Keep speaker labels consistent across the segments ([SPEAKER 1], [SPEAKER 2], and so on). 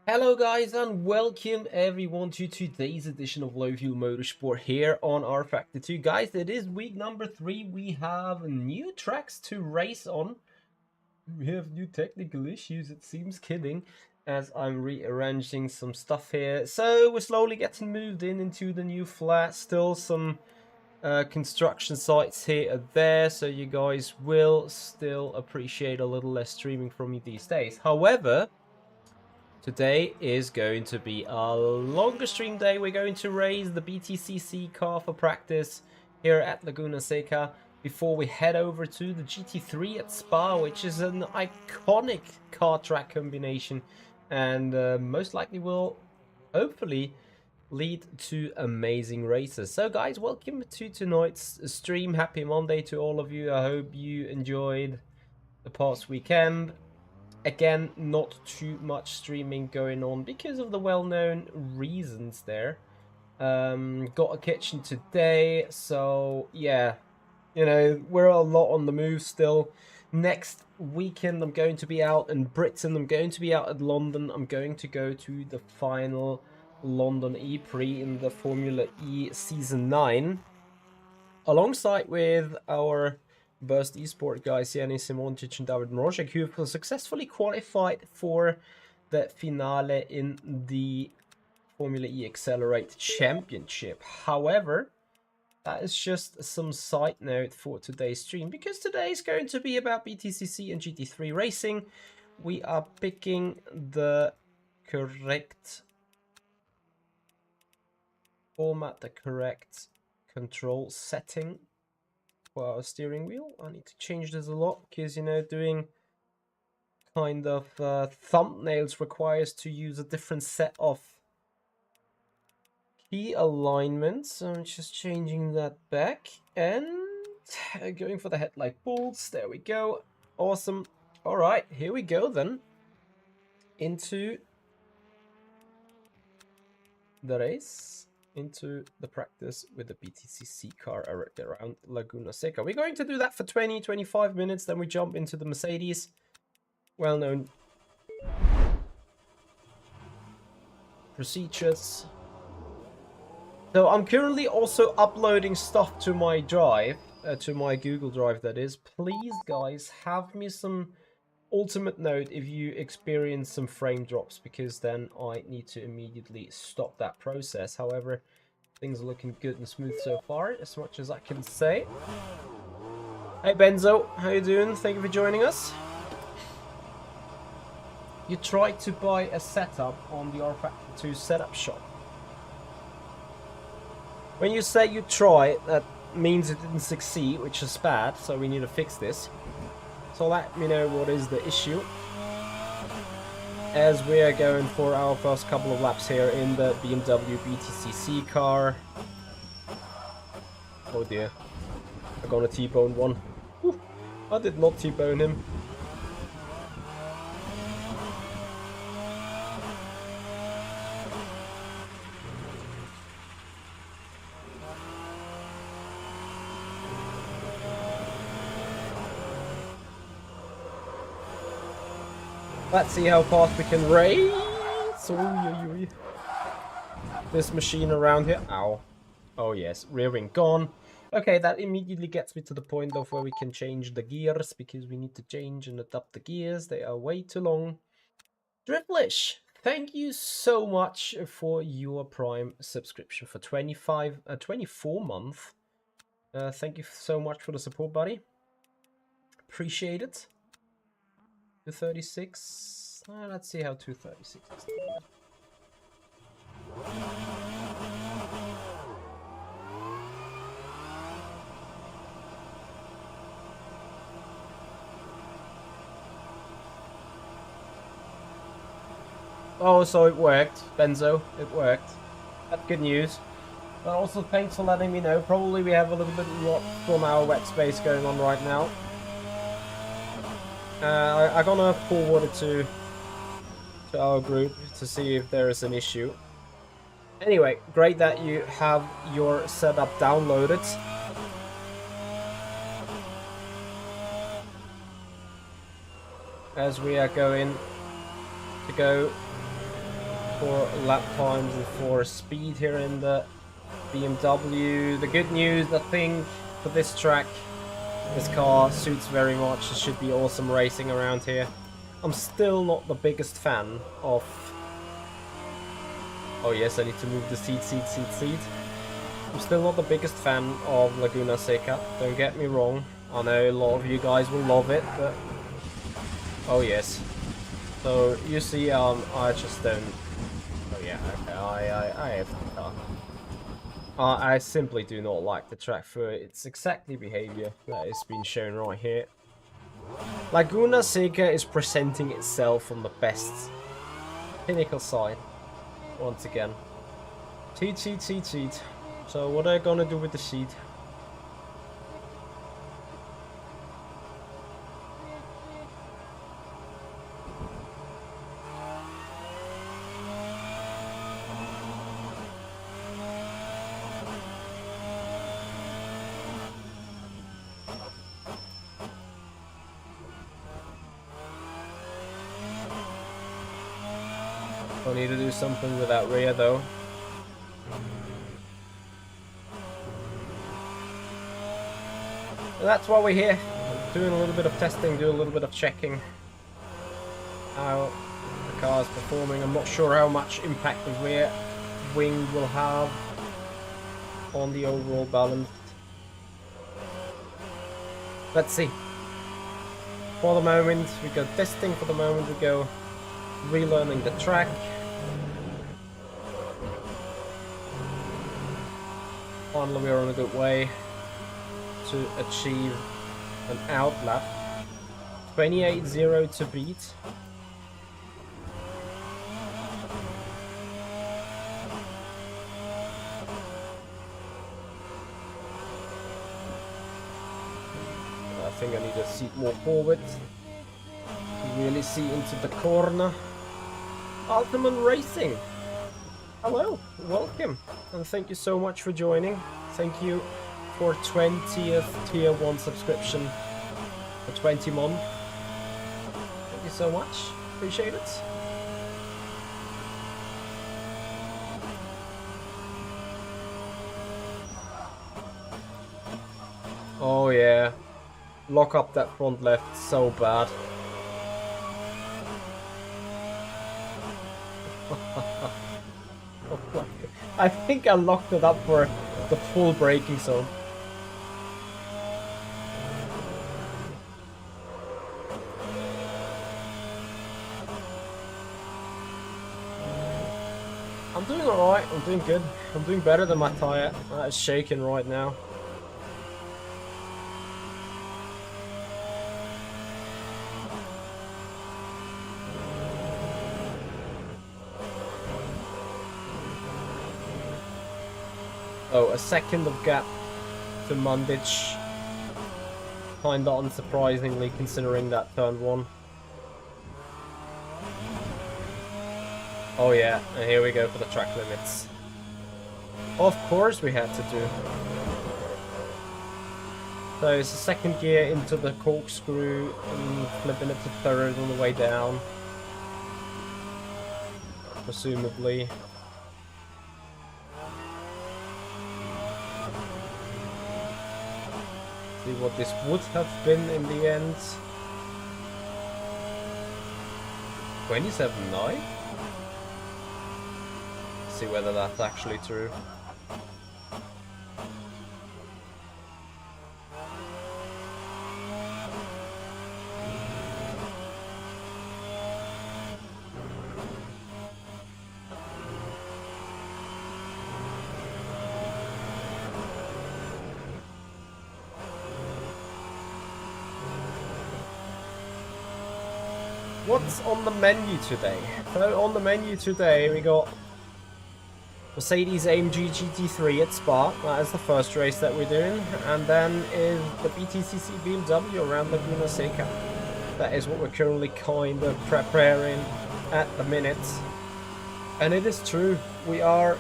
[SPEAKER 1] Hello guys and welcome everyone to today's edition of Low Fuel Motorsport here on rFactor 2. Guys, it is week number 3. We have new tracks to race on. We have new technical issues, it seems, kidding, as I'm rearranging some stuff here. So we're slowly getting moved into the new flat. Still some construction sites here and there, so you guys will still appreciate a little less streaming from me these days. However, today is going to be a longer stream day. We're going to raise the BTCC car for practice here at Laguna Seca before we head over to the GT3 at Spa, which is an iconic car track combination, and most likely will hopefully lead to amazing races. So guys, welcome to tonight's stream. Happy Monday to all of you. I hope you enjoyed the past weekend. Again, not too much streaming going on because of the well-known reasons there. Got a kitchen today, so yeah, you know, we're a lot on the move still. Next weekend I'm going to be out in Britain, I'm going to be out at London, I'm going to go to the final London E-Prix in the Formula E Season 9, alongside with our Burst Esport guys, Yanis Simontic and David Mrožek, who have successfully qualified for the finale in the Formula E Accelerate Championship. However, that is just some side note for today's stream, because today is going to be about BTCC and GT3 racing. We are picking the correct format, the correct control setting for our steering wheel. I need to change this a lot because, you know, doing kind of thumbnails requires to use a different set of key alignments. So I'm just changing that back and going for the headlight bolts. There we go. Awesome. All right, here we go then into the race, into the practice with the BTCC car around Laguna Seca. We're going to do that for 20-25 minutes, then we jump into the Mercedes, well-known procedures. So I'm currently also uploading stuff to my drive, to my Google Drive that is. Please guys, have me some ultimate note if you experience some frame drops, because then I need to immediately stop that process. However, things are looking good and smooth so far, as much as I can say. Hey Benzo, how you doing? Thank you for joining us. You tried to buy a setup on the rFactor 2 setup shop. When you say you try, that means it didn't succeed, which is bad, so we need to fix this. So let me know what is the issue, as we are going for our first couple of laps here in the BMW BTCC car. Oh dear, I'm gonna T-bone one. Whew, I did not T-bone him. Let's see how fast we can race. This machine around here. Ow. Oh yes, rear wing gone. Okay, that immediately gets me to the point of where we can change the gears, because we need to change and adapt the gears. They are way too long. Dripplish, thank you so much for your Prime subscription for 24 months. Thank you so much for the support, buddy. Appreciate it. 236. Let's see how 236 is doing. Oh, so it worked, Benzo. It worked. That's good news. But also thanks for letting me know. Probably we have a little bit lot from our wet space going on right now. I'm gonna forward it to our group to see if there is an issue. Anyway, great that you have your setup downloaded. As we are going to go for lap times and for speed here in the BMW. The good news, I think, for this track, this car suits very much. It should be awesome racing around here. I'm still not the biggest fan of... Oh yes, I need to move the seat. I'm still not the biggest fan of Laguna Seca, don't get me wrong. I know a lot of you guys will love it, but... Oh yes. So, you see, I just don't... Oh yeah, okay, I have the car. I simply do not like the track for its exactly behavior that is being shown right here. Laguna Seca is presenting itself on the best pinnacle side once again. Cheat, cheat, cheat, cheat. So what are you gonna do with the sheet? I need to do something with that rear though. And that's why we're here. Doing a little bit of testing, doing a little bit of checking how the car is performing. I'm not sure how much impact the rear wing will have on the overall balance. Let's see. For the moment, we go testing. For the moment, we go relearning the track. Finally, we're on a good way to achieve an outlap. 28.0 to beat. I think I need to seat more forward to really see into the corner. Ultimate Racing! Hello, welcome, and thank you so much for joining. Thank you for 20th tier 1 subscription for 20 months. Thank you so much, appreciate it. Oh yeah, lock up that front left so bad. I think I locked it up for the full braking zone. I'm doing alright, I'm doing good. I'm doing better than my tyre. It's shaking right now. Oh, a second of gap to Mundich. Kinda unsurprisingly considering that turn 1. Oh yeah, and here we go for the track limits. Of course we had to do. So it's a second gear into the corkscrew and flipping it to third on the way down. Presumably. See what this would have been in the end. 27.9? See whether that's actually true. What's on the menu today? So on the menu today we got Mercedes AMG GT3 at Spa. That is the first race that we're doing. And then is the BTCC BMW around Laguna Seca. That is what we're currently kind of preparing at the minute. And it is true, we are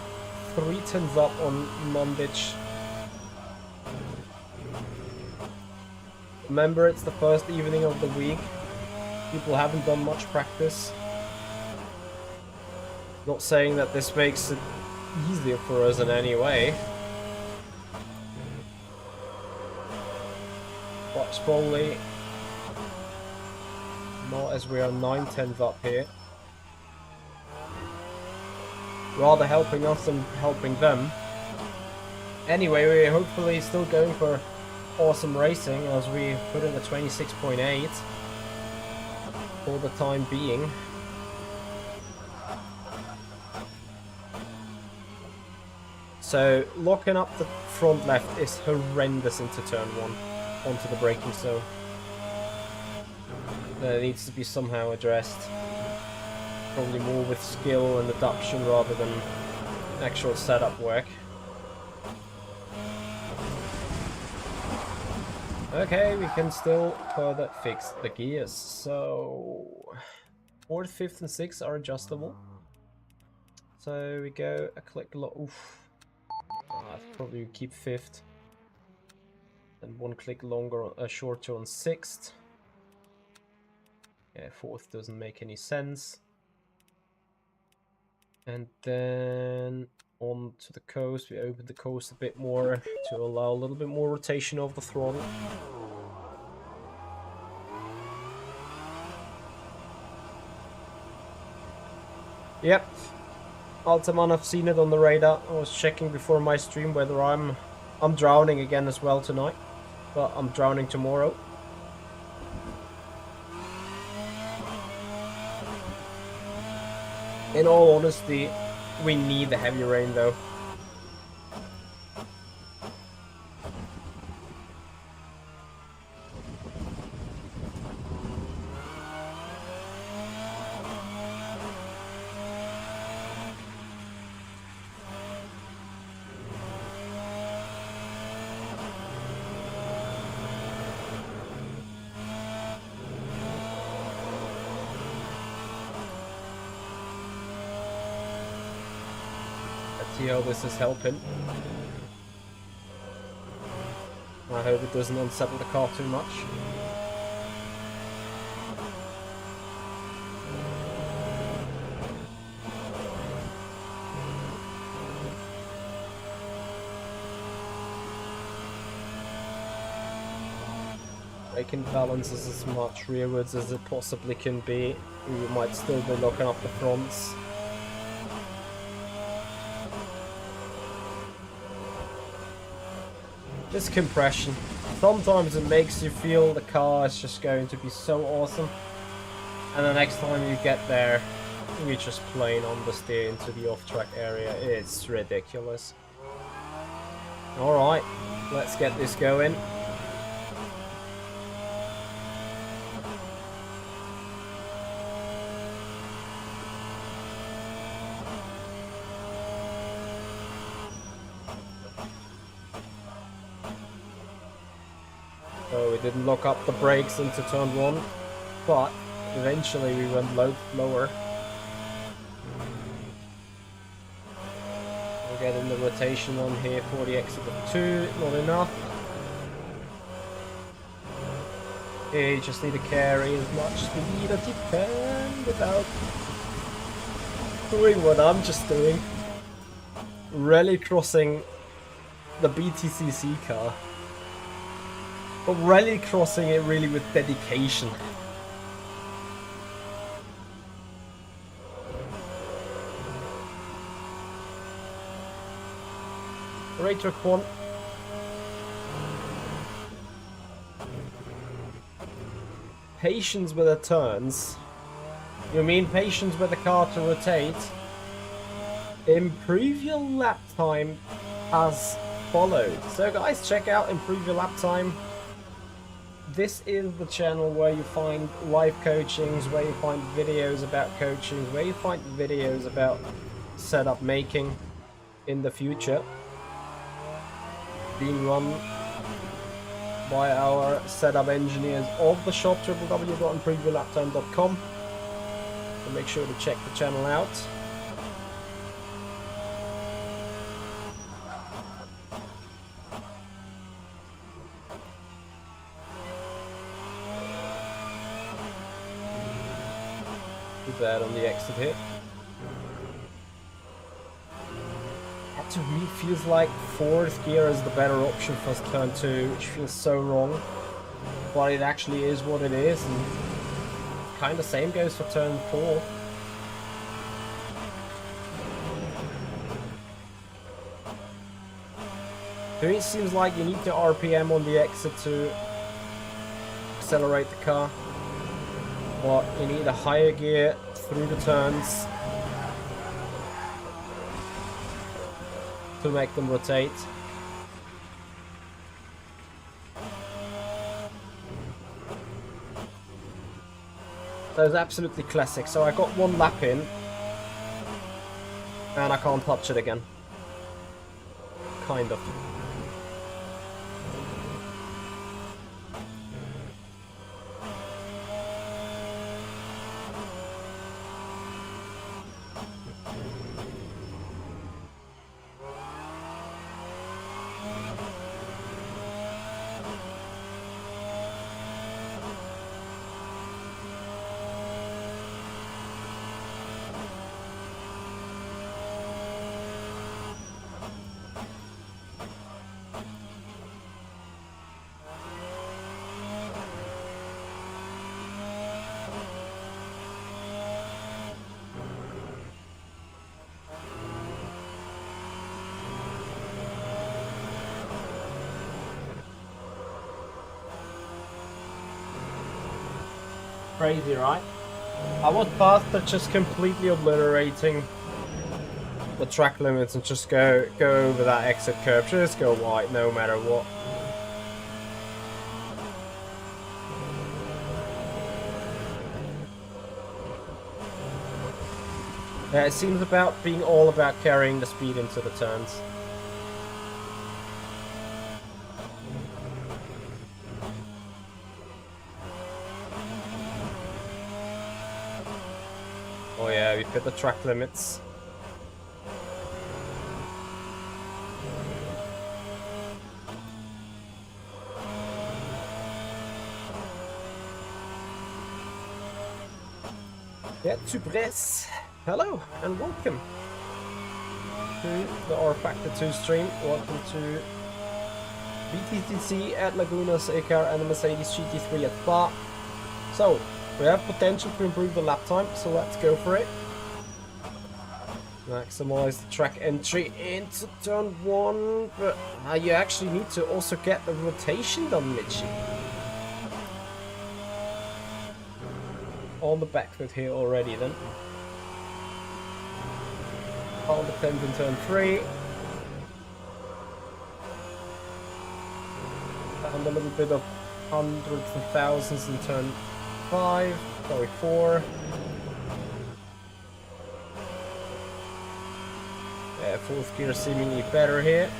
[SPEAKER 1] 3 tons up on Mundich. Remember, it's the first evening of the week. People haven't done much practice. Not saying that this makes it easier for us in any way. But it's probably not, as we are 9 tenths up here. Rather helping us than helping them. Anyway, we're hopefully still going for awesome racing as we put in a 26.8 for the time being. So locking up the front left is horrendous into turn 1 onto the braking zone. That needs to be somehow addressed. Probably more with skill and adaptation rather than actual setup work. Okay, we can still further fix the gears. So 4th, 5th and 6th are adjustable. So we go a click oof. I'd probably keep 5th. And 1 click longer, shorter on 6th. Yeah, 4th doesn't make any sense. And then on to the coast, we open the coast a bit more to allow a little bit more rotation of the throttle. Yep, Altaman, I've seen it on the radar. I was checking before my stream whether I'm drowning again as well tonight, but I'm drowning tomorrow. In all honesty, we need the heavy rain though. See how this is helping. I hope it doesn't unsettle the car too much. Braking balance is as much rearwards as it possibly can be. We might still be locking up the fronts. This compression, sometimes it makes you feel the car is just going to be so awesome, and the next time you get there, you just plain understeer into the off-track area. It's ridiculous. Alright, let's get this going. So we didn't lock up the brakes into turn 1, but eventually we went lower. We're getting the rotation on here for the exit of 2, not enough. Here you just need to carry as much speed as you can without doing what I'm just doing. Rally crossing the BTCC car. But rally crossing it really with dedication. Racer 1. Patience with the turns. You mean patience with the car to rotate? Improve your lap time as followed. So guys, check out Improve Your Lap Time. This is the channel where you find live coachings, where you find videos about coaching, where you find videos about setup making in the future. Being run by our setup engineers of the shop, www.improveyourlaptime.com. So make sure to check the channel out. That on the exit here. That to me feels like 4th gear is the better option for turn 2, which feels so wrong, but it actually is what it is, and kind of same goes for turn 4. To me it seems like you need to RPM on the exit to accelerate the car. But you need a higher gear through the turns to make them rotate. That was absolutely classic. So I got one lap in, and I can't touch it again. Kind of. Crazy, right? I was faster, just completely obliterating the track limits and just go over that exit curve. Just go wide no matter what. Yeah, it seems about being all about carrying the speed into the turns. Oh yeah, we hit the track limits. Yeah, to Bress. Hello and welcome to the rFactor 2 stream. Welcome to BTCC at Laguna Seca and the Mercedes GT3 at Spa. So, we have potential to improve the lap time, so let's go for it. Maximize the track entry into turn 1, but you actually need to also get the rotation done, Mitchie. On the back foot here already then. On the 10th in turn 3. And a little bit of hundreds and thousands in turn 5, sorry, 4. Yeah, fourth gear seemingly better here.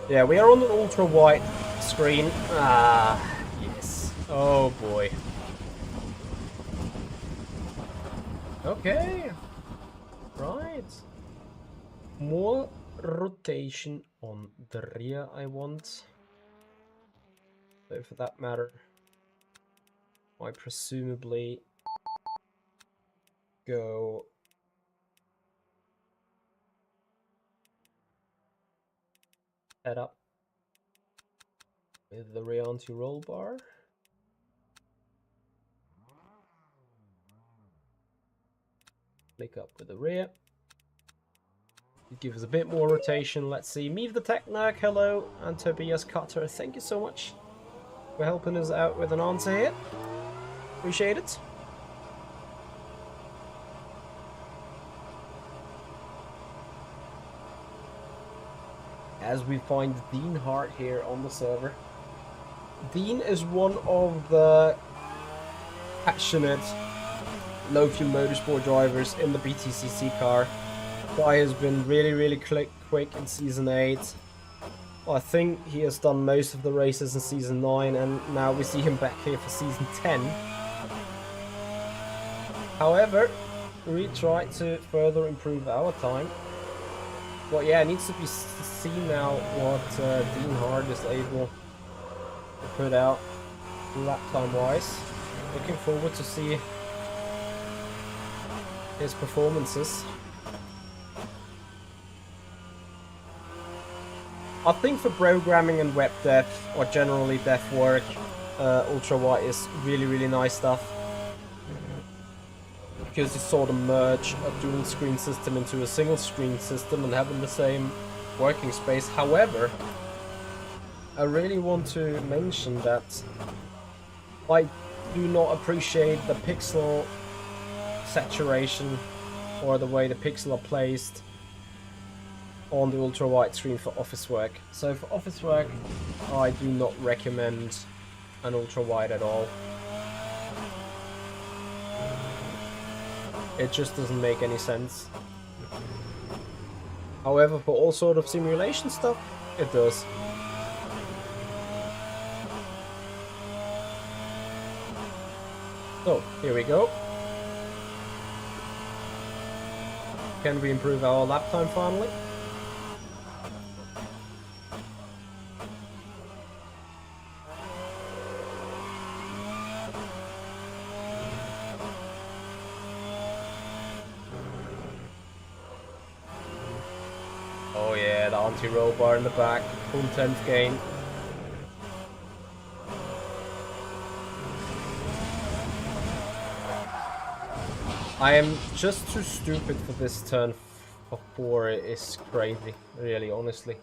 [SPEAKER 1] Yeah, we are on an ultra wide screen. Ah, yes. Oh boy. Okay. Right. More rotation on the rear I want. So for that matter, I presumably go head up with the rear anti-roll bar. Flick up with the rear. It gives us a bit more rotation. Let's see. Meave the Technarch, hello, and Tobias Cutter, thank you so much for helping us out with an answer here. Appreciate it. As we find Dean Hart here on the server. Dean is one of the passionate low fuel motorsport drivers in the BTCC car. Guy has been really quick in season 8. I think he has done most of the races in season 9, and now we see him back here for season 10. However, we try to further improve our time. But yeah, it needs to be seen now what Dean Hart is able to put out lap time wise. Looking forward to see his performances. I think for programming and web dev, or generally dev work, Ultra Wide is really nice stuff. Because you sort of merge a dual screen system into a single screen system and having the same working space. However, I really want to mention that I do not appreciate the pixel saturation or the way the pixels are placed on the ultra wide screen for office work. So for office work, I do not recommend an ultra wide at all. It just doesn't make any sense. However, for all sort of simulation stuff, it does. So, here we go. Can we improve our lap time finally? Oh yeah, the anti-roll bar in the back, full 10th gain. I am just too stupid for this turn for 4. It is crazy, really, honestly.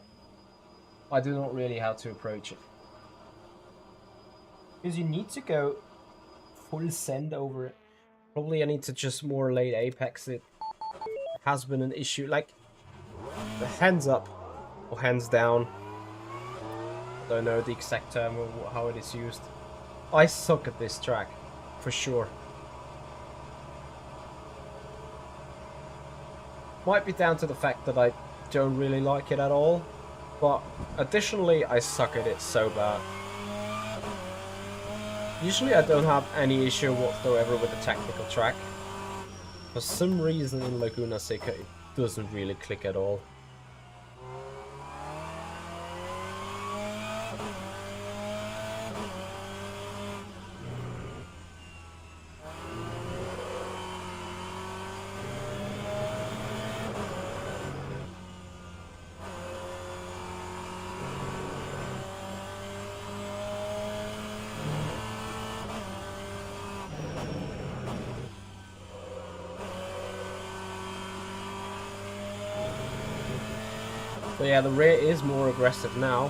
[SPEAKER 1] I do not really how to approach it. Because you need to go full send over it. Probably I need to just more late apex it. Has been an issue, like the hands up or hands down. I don't know the exact term or how it is used. I suck at this track, for sure. Might be down to the fact that I don't really like it at all, but additionally I suck at it so bad. Usually I don't have any issue whatsoever with the technical track. For some reason in Laguna Seca it doesn't really click at all. So yeah, the rear is more aggressive now,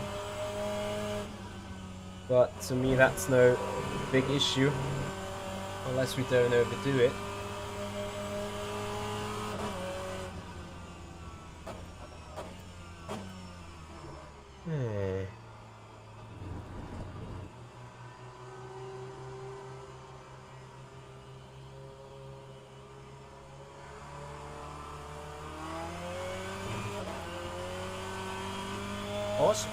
[SPEAKER 1] but to me that's no big issue, unless we don't overdo it. Awesome.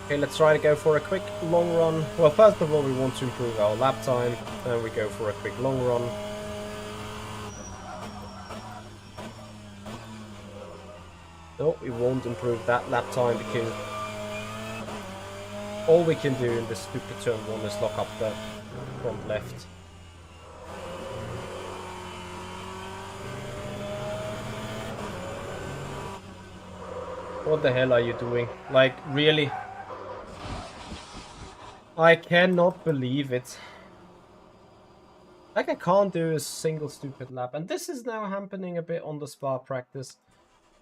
[SPEAKER 1] Okay, let's try to go for a quick long run. Well, first of all, we want to improve our lap time, then we go for a quick long run. No, we won't improve that lap time because all we can do in this stupid turn 1 is lock up the front left. What the hell are you doing? Like, really? I cannot believe it. Like, I can't do a single stupid lap. And this is now happening a bit on the Spa practice.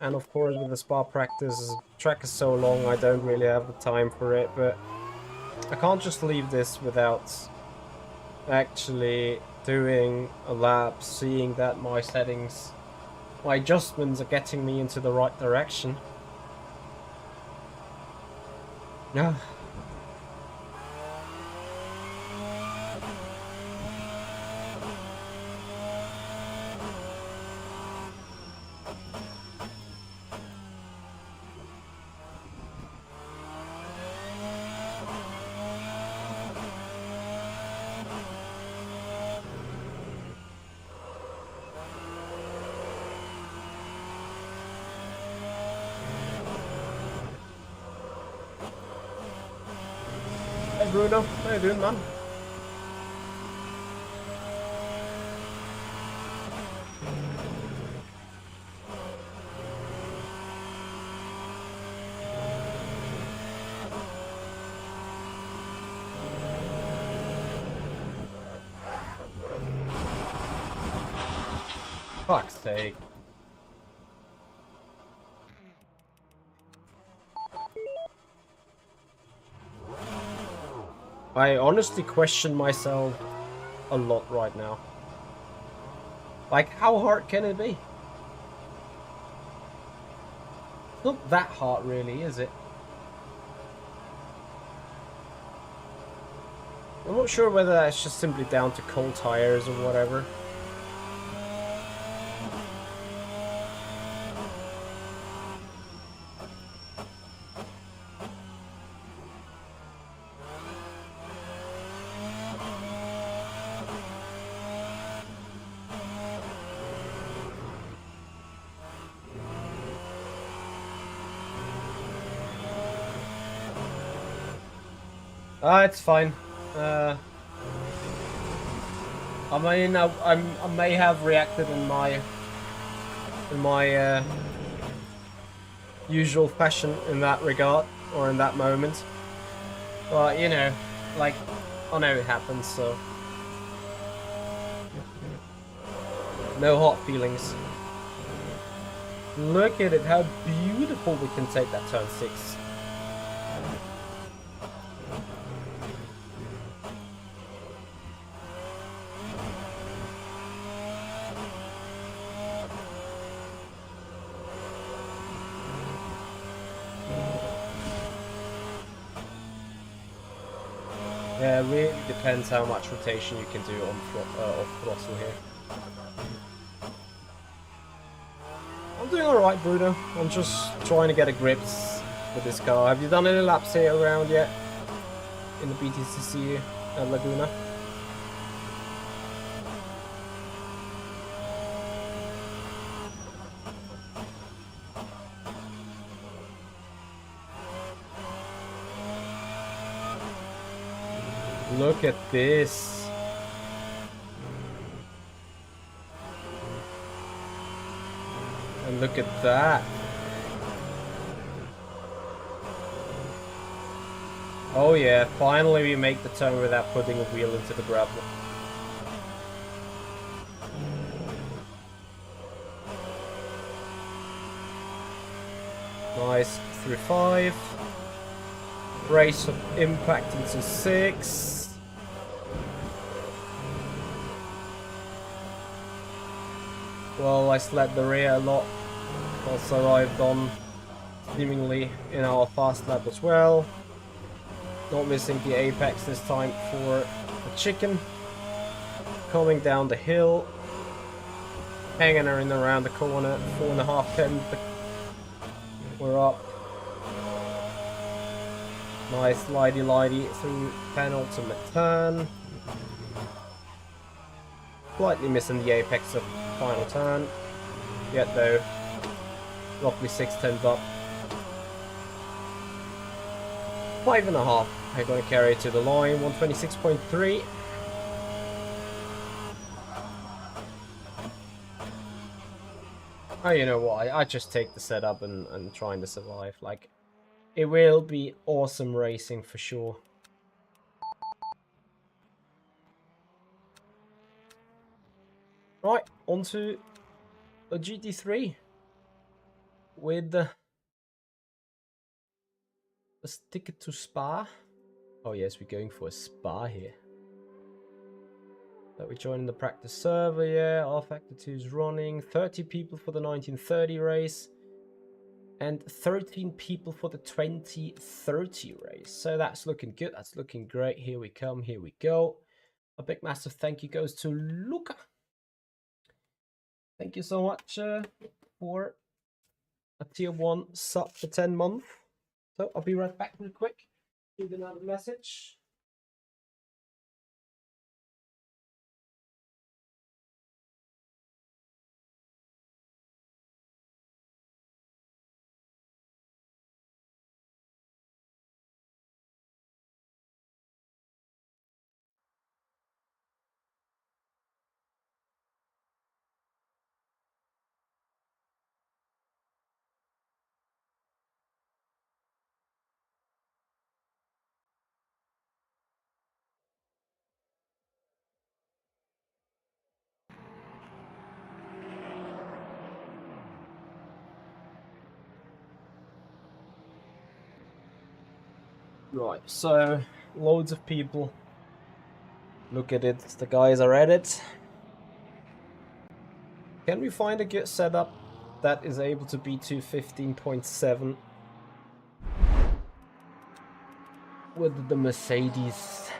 [SPEAKER 1] And of course with the Spa practice, track is so long, I don't really have the time for it, but I can't just leave this without actually doing a lap, seeing that my settings, my adjustments are getting me into the right direction. Yeah. Hey Bruno, how you doing, man? sake. I honestly question myself a lot right now. Like, how hard can it be? It's not that hard, really, is it? I'm not sure whether that's just simply down to cold tires or whatever. It's fine. I mean, I may have reacted in my usual fashion in that regard, or in that moment. But, you know, like, I know it happens, so... no hot feelings. Look at it, how beautiful we can take that turn 6. Yeah, it really depends how much rotation you can do on off throttle here. I'm doing alright, Bruno. I'm just trying to get a grip with this car. Have you done any laps here around yet? In the BTCC Laguna? Look at this. And look at that. Oh yeah, finally we make the turn without putting a wheel into the gravel. Nice, through 5. Brace of impact into 6. Well, I slid the rear a lot. Also, I've done seemingly in our fast lap as well. Not missing the apex this time for the chicken. Coming down the hill. Hanging her in around the corner. 4.5 tenths. We're up. Nice slidey through penultimate turn. Slightly missing the apex of final turn. Yet though, roughly 6 tenths up. 5.5. I'm going to carry it to the line. 126.3. Oh, you know what? I just take the setup and trying to survive. Like, it will be awesome racing for sure. Right, onto a GT3 with a ticket to Spa. Oh yes, we're going for a Spa here. That we're joining the practice server, yeah. rFactor 2 is running. 30 people for the 1930 race. And 13 people for the 2030 race. So that's looking good. That's looking great. Here we come. Here we go. A big massive thank you goes to Luca. Thank you so much for a tier 1 sub for 10 months. So I'll be right back real quick. Give another message. Right, so loads of people. Look at it, the guys are at it. Can we find a good setup that is able to beat 215.7 with the Mercedes?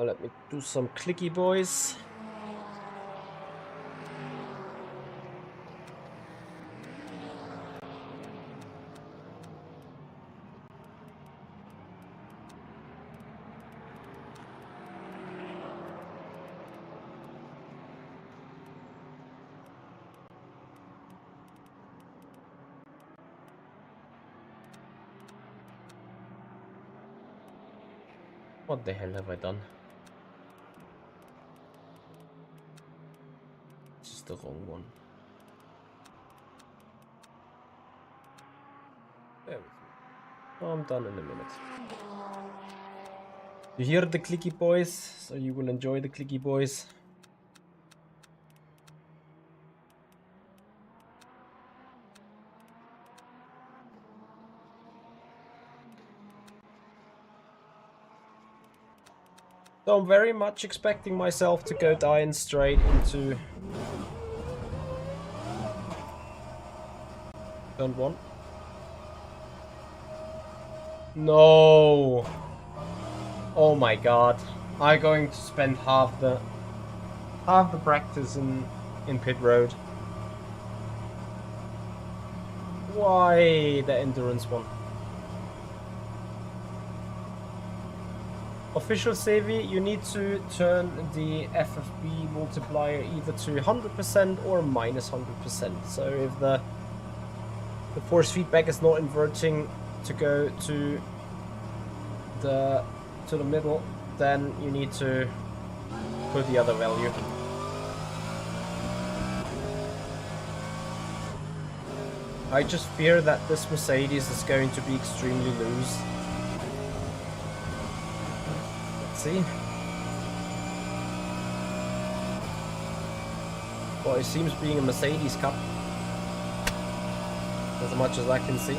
[SPEAKER 1] Let me do some clicky boys. What the hell have I done? This is the wrong one. There we go. I'm done in a minute. You hear the clicky boys, so you will enjoy the clicky boys. So I'm very much expecting myself to go dying straight into turn 1. No! Oh my god. I'm going to spend half the practice in pit road. Why the endurance one? Official Sevi, you need to turn the FFB multiplier either to 100% or minus 100%. So if the force feedback is not inverting to go to the middle, then you need to put the other value. I just fear that this Mercedes is going to be extremely loose. See? Well, it seems being a Mercedes Cup, as much as I can see.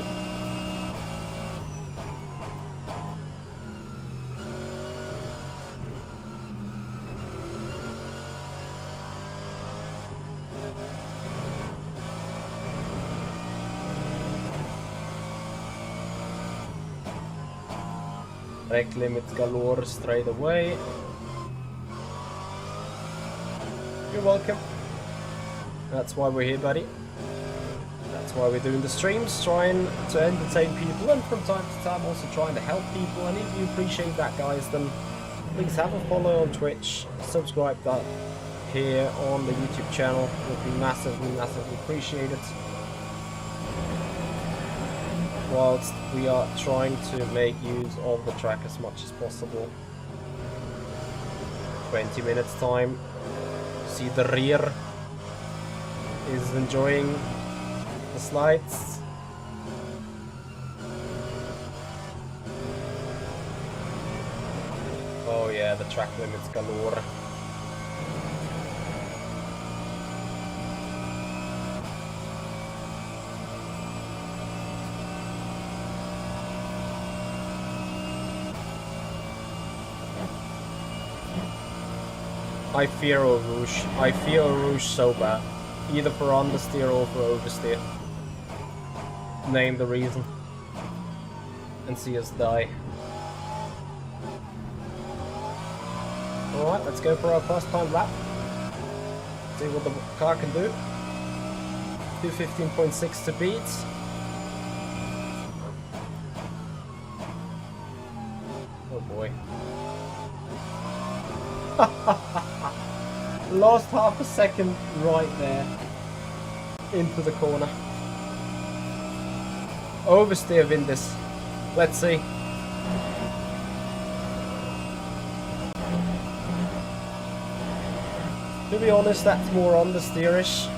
[SPEAKER 1] Brake limit galore straight away. You're welcome. That's why we're here, buddy. That's why we're doing the streams, trying to entertain people and from time to time also trying to help people. And if you appreciate that, guys, then please have a follow on Twitch, subscribe that here on the YouTube channel. It would be massively, massively appreciated. Whilst we are trying to make use of the track as much as possible. 20 minutes time. See, the rear is enjoying the slides. Oh yeah, the track limits galore. I fear Eau Rouge. I fear Eau Rouge so bad. Either for understeer or for oversteer. Name the reason. And see us die. Alright, let's go for our first time lap. See what the car can do. 215.6 to beat. Oh boy. Lost half a second right there into the corner. Oversteer Vindis. Let's see. To be honest, that's more understeerish.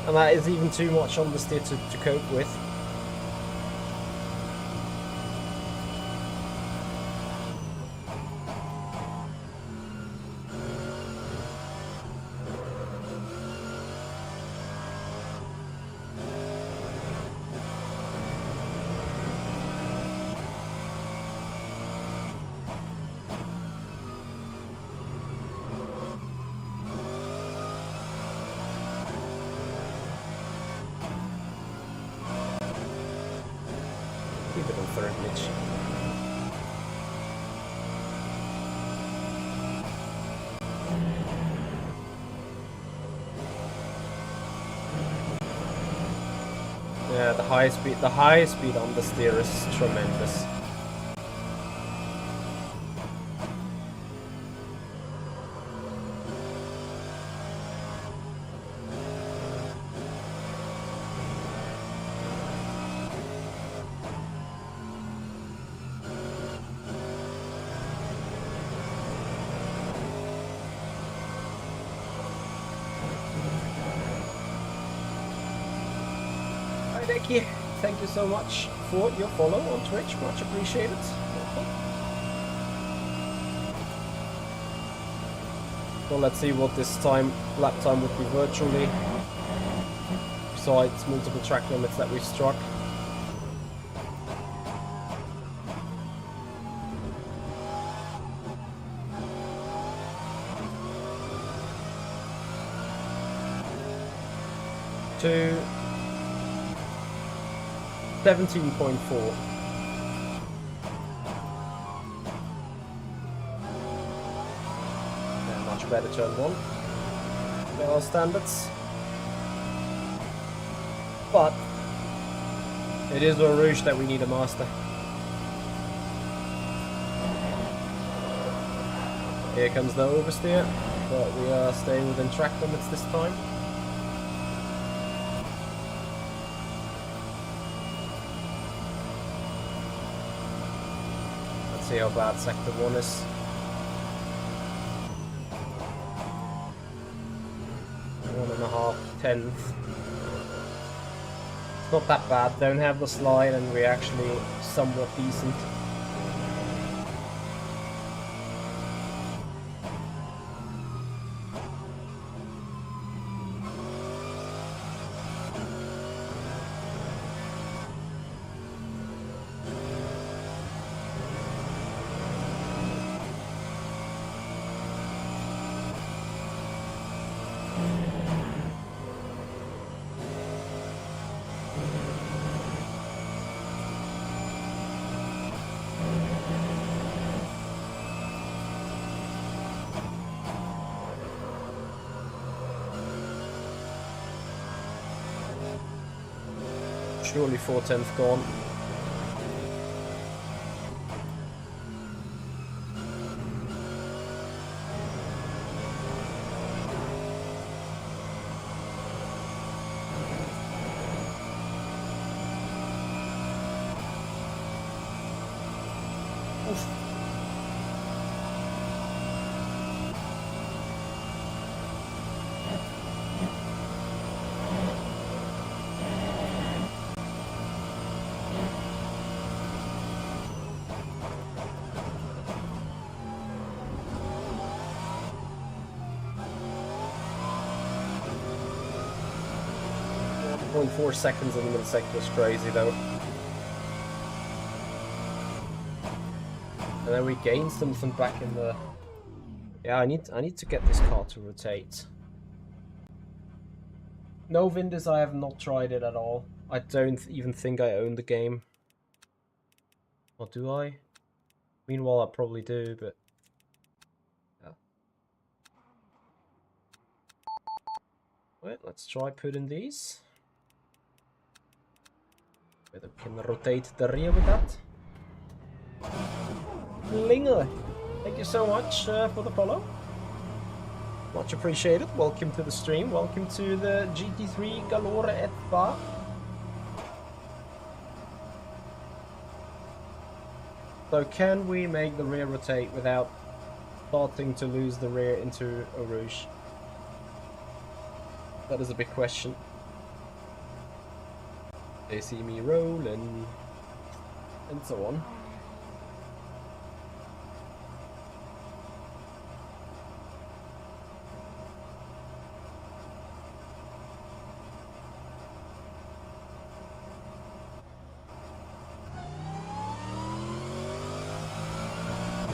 [SPEAKER 1] And that is even too much understeer to cope with. Keep it on third, Mitch. Yeah, the high speed understeer is tremendous. Becky, thank you so much for your follow on Twitch, much appreciated. Well, let's see what this lap time would be virtually, besides multiple track limits that we've struck. To 17.4. Yeah, much better turn one. There are standards. But it is a Rouge that we need a master. Here comes the oversteer, but we are staying within track limits this time. See how bad sector 1 is. One and a half tenths. It's not that bad. Don't have the slide, and we're actually somewhat decent. Surely 4/10 gone. Oof. Only 4 seconds in the middle sector is crazy though. And then we gain something back in the... Yeah, I need to get this car to rotate. No Vindus, I have not tried it at all. I don't even think I own the game. Or do I? Meanwhile, I probably do, but... Yeah. Wait, let's try putting these. Whether we can rotate the rear with that. Linger, thank you so much for the follow. Much appreciated. Welcome to the stream. Welcome to the GT3 Galore at Spa. So can we make the rear rotate without starting to lose the rear into a Rouge? That is a big question. They see me roll and so on.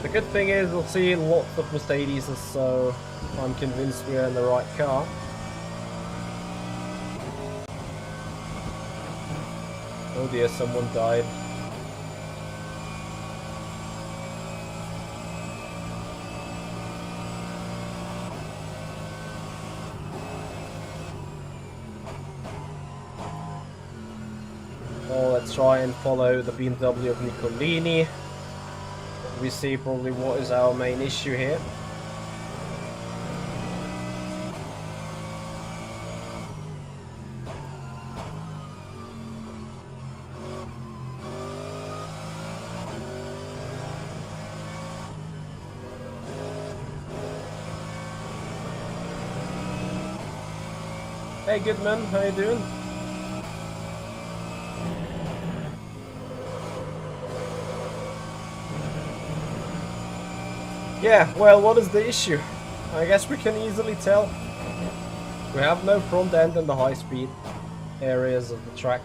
[SPEAKER 1] The good thing is we'll see lots of Mercedes, so I'm convinced we're in the right car. Oh dear, someone died. try and follow the BMW of Nicolini. We see probably what is our main issue here. Hey Goodman, how you doing? Yeah, well, what is the issue? I guess we can easily tell. We have no front end in the high speed areas of the track.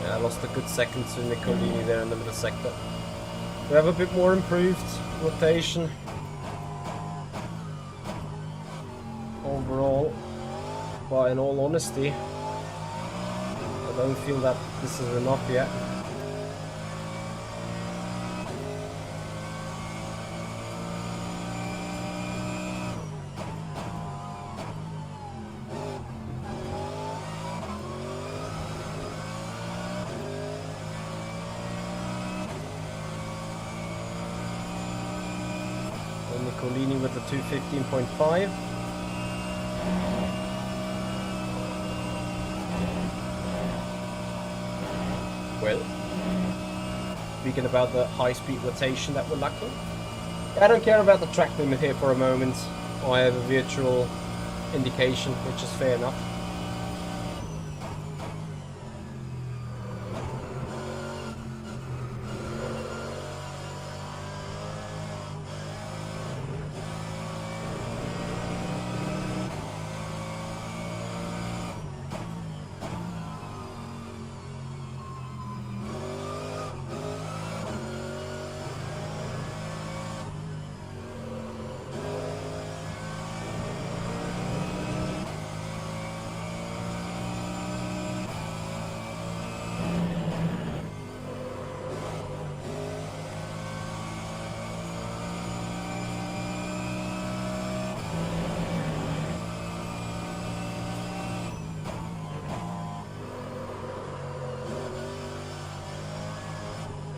[SPEAKER 1] I lost a good second to Nicolini there in the middle sector. We have a bit more improved rotation overall, but in all honesty, I don't feel that this is enough yet. Nicolini with the 215.5. Well, speaking about the high-speed rotation that we're lacking, I don't care about the track limit here for a moment. I have a virtual indication, which is fair enough.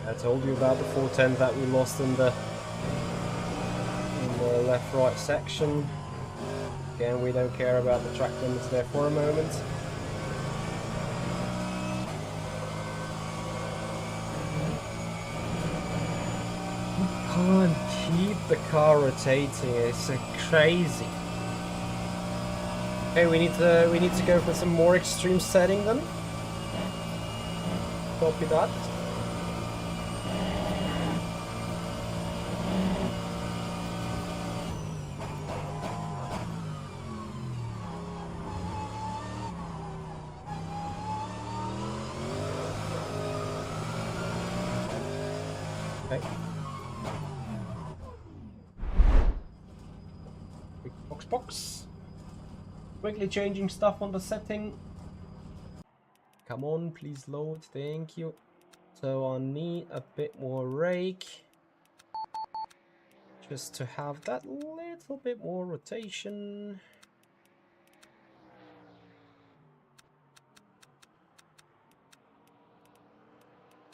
[SPEAKER 1] I told you about the 410 that we lost in the left-right section. Again, we don't care about the track limits there for a moment. You can't keep the car rotating. It's crazy. Okay, we need to go for some more extreme setting then. Copy that. Okay. Quick box. Quickly changing stuff on the setting. Come on, please load. Thank you. So I need a bit more rake. Just to have that little bit more rotation.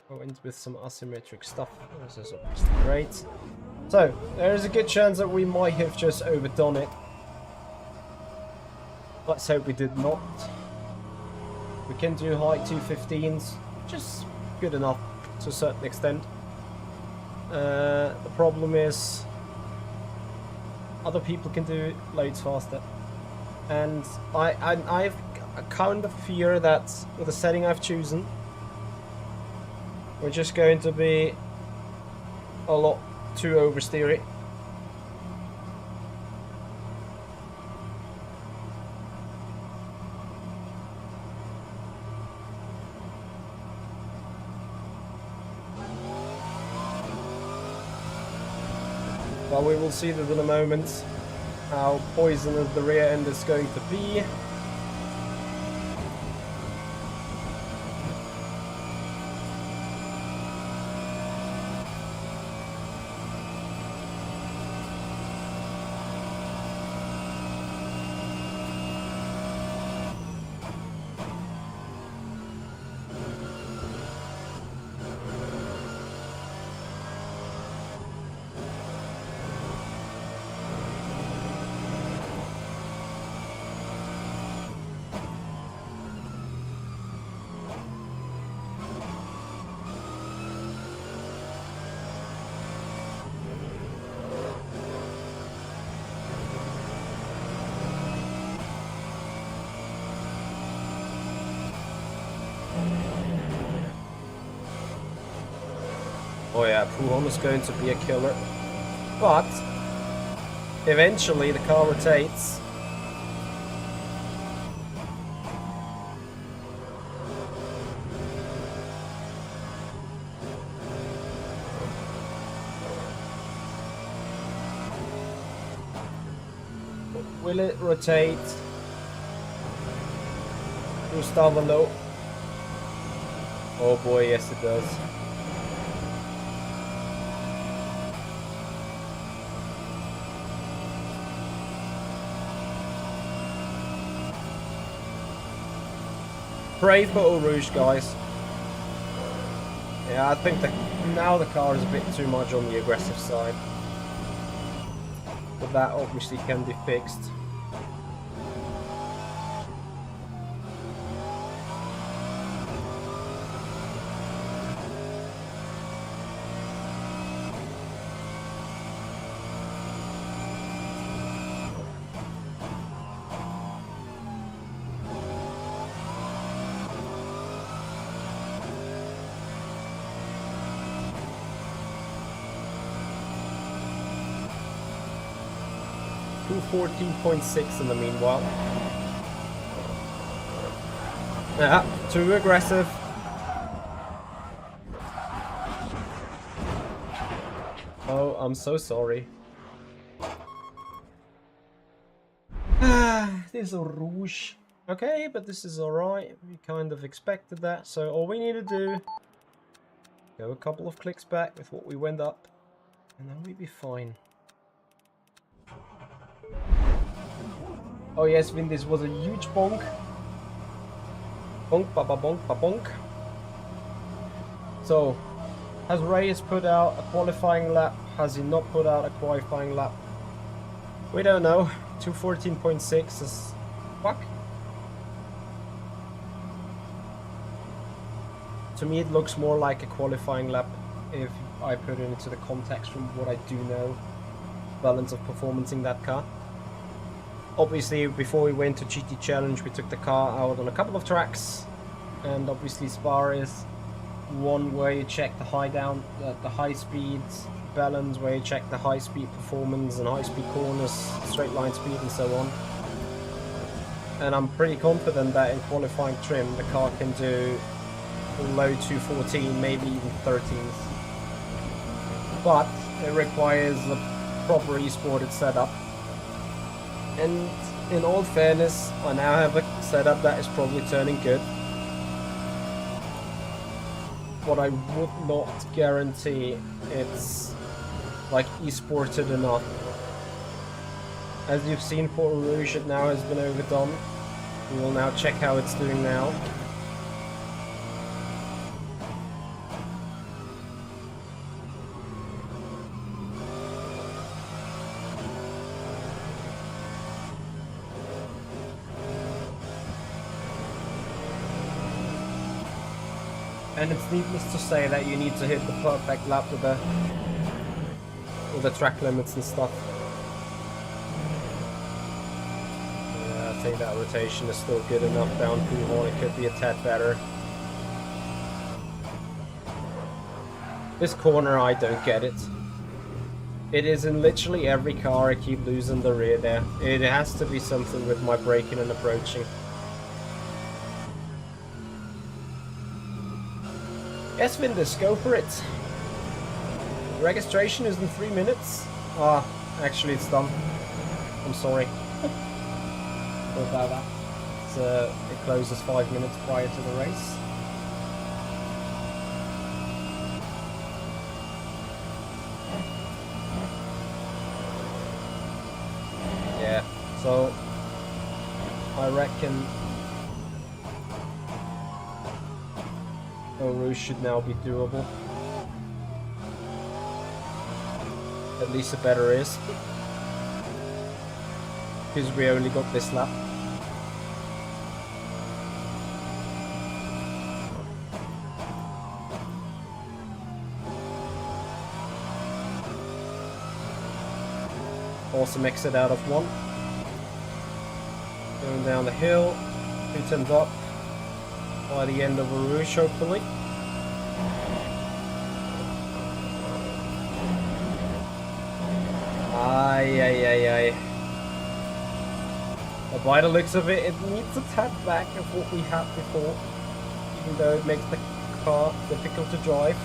[SPEAKER 1] Go in with some asymmetric stuff. This is obviously great. So, there is a good chance that we might have just overdone it. Let's hope we did not. We can do high 215s, which is good enough to a certain extent. The problem is other people can do loads faster. And I've kind of fear that with the setting I've chosen, we're just going to be a lot too oversteery. But we will see that in a moment how poisonous the rear end is going to be. Oh yeah, Pujon is going to be a killer. But eventually the car rotates. Will it rotate? Gustavo low. Oh boy, yes it does. Pray for Eau Rouge, guys. Yeah, I think that now the car is a bit too much on the aggressive side. But that obviously can be fixed. To 14.6 in the meanwhile. Yeah, too aggressive. Oh, I'm so sorry. This is Rouge. Okay, but this is alright. We kind of expected that. So all we need to do, go a couple of clicks back with what we went up, and then we'll be fine. Oh yes, Vin, this was a huge bonk. Bonk, ba bonk, ba bonk. So, has Reyes put out a qualifying lap? Has he not put out a qualifying lap? We don't know. 214.6 is... fuck. To me it looks more like a qualifying lap if I put it into the context from what I do know. Balance of performance in that car. Obviously, before we went to GT Challenge, we took the car out on a couple of tracks, and obviously Spa is one where you check the the high speed balance, where you check the high speed performance and high speed corners, straight line speed and so on. And I'm pretty confident that in qualifying trim the car can do low 214, maybe even 13s. But it requires a proper esported setup. And in all fairness, I now have a setup that is probably turning good. But I would not guarantee it's like esported enough. As you've seen for Rouge, it now has been overdone. We will now check how it's doing now. And it's needless to say that you need to hit the perfect lap with the track limits and stuff. Yeah, I think that rotation is still good enough down Pujon. It could be a tad better. This corner, I don't get it. It is in literally every car I keep losing the rear there. It has to be something with my braking and approaching. Yes, Vindus, go for it. Registration is in 3 minutes. Ah, actually it's done. I'm sorry. About that. It closes 5 minutes prior to the race. Yeah, so I reckon Eau Rouge should now be doable. At least a better is. Because we only got this lap. Awesome exit out of one. Going down the hill. 2 turns up. By the end of Eau Rouge, hopefully. Aye. But by the looks of it, it needs a tad back of what we had before. Even though it makes the car difficult to drive.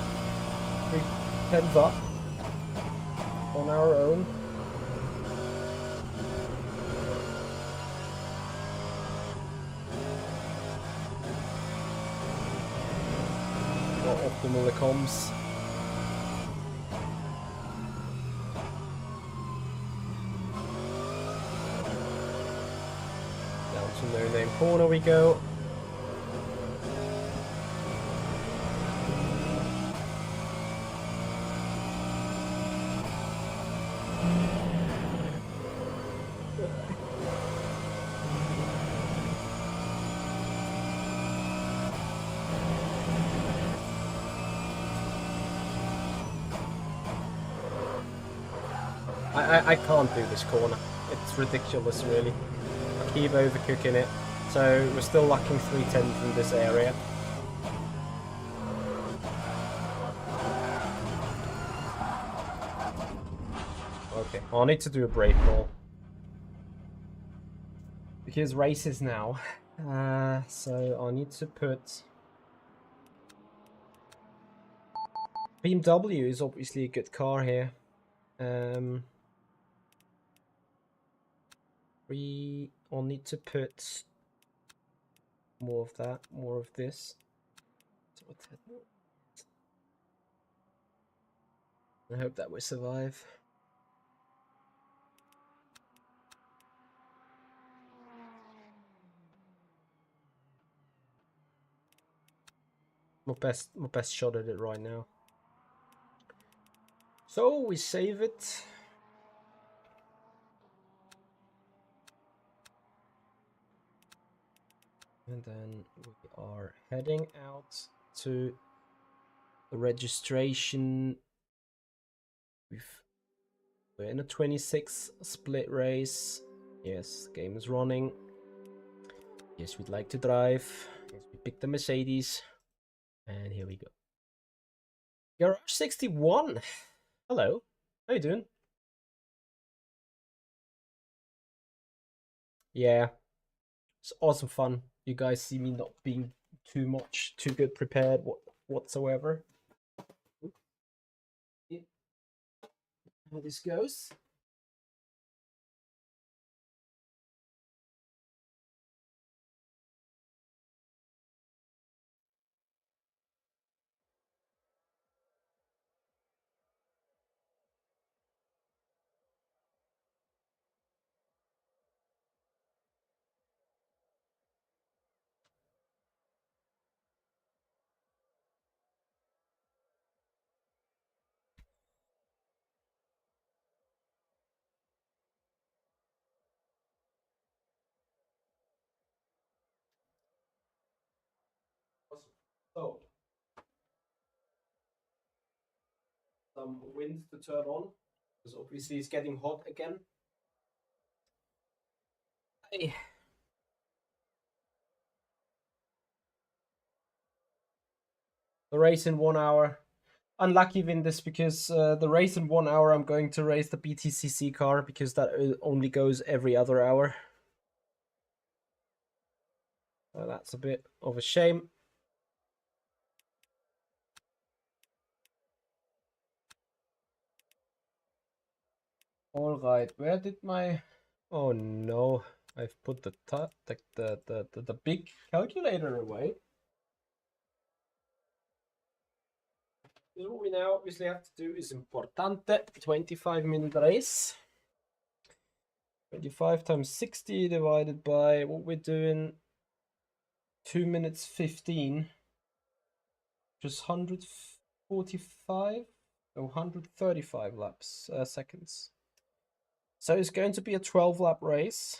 [SPEAKER 1] 3 turns up. On our own. Not optimal it comes. Down to no name corner we go. I can't do this corner. It's ridiculous, really. I keep overcooking it. So we're still lacking 3/10 in this area. Okay, I need to do a brake call. Because races now. So I need to put... BMW is obviously a good car here. I'll need to put more of that, more of this. I hope that will survive. My best shot at it right now. So we save it. And then we are heading out to the registration. We're in a 26 split race. Yes, game is running. Yes, we'd like to drive. Yes, we picked the Mercedes. And here we go. Garage 61. Hello. How you doing? Yeah. It's awesome fun. You guys see me not being too good prepared whatsoever. How this goes. So, some wind to turn on, because obviously it's getting hot again. Hey. The race in 1 hour. Unlucky in this because the race in 1 hour I'm going to race the BTCC car because that only goes every other hour. That's a bit of a shame. All right, where did my... Oh no, I've put the big calculator away. What we now obviously have to do is importante, 25-minute race. 25 times 60 divided by what we're doing, 2 minutes 15, just 145 or 135 laps, seconds. So it's going to be a 12-lap race.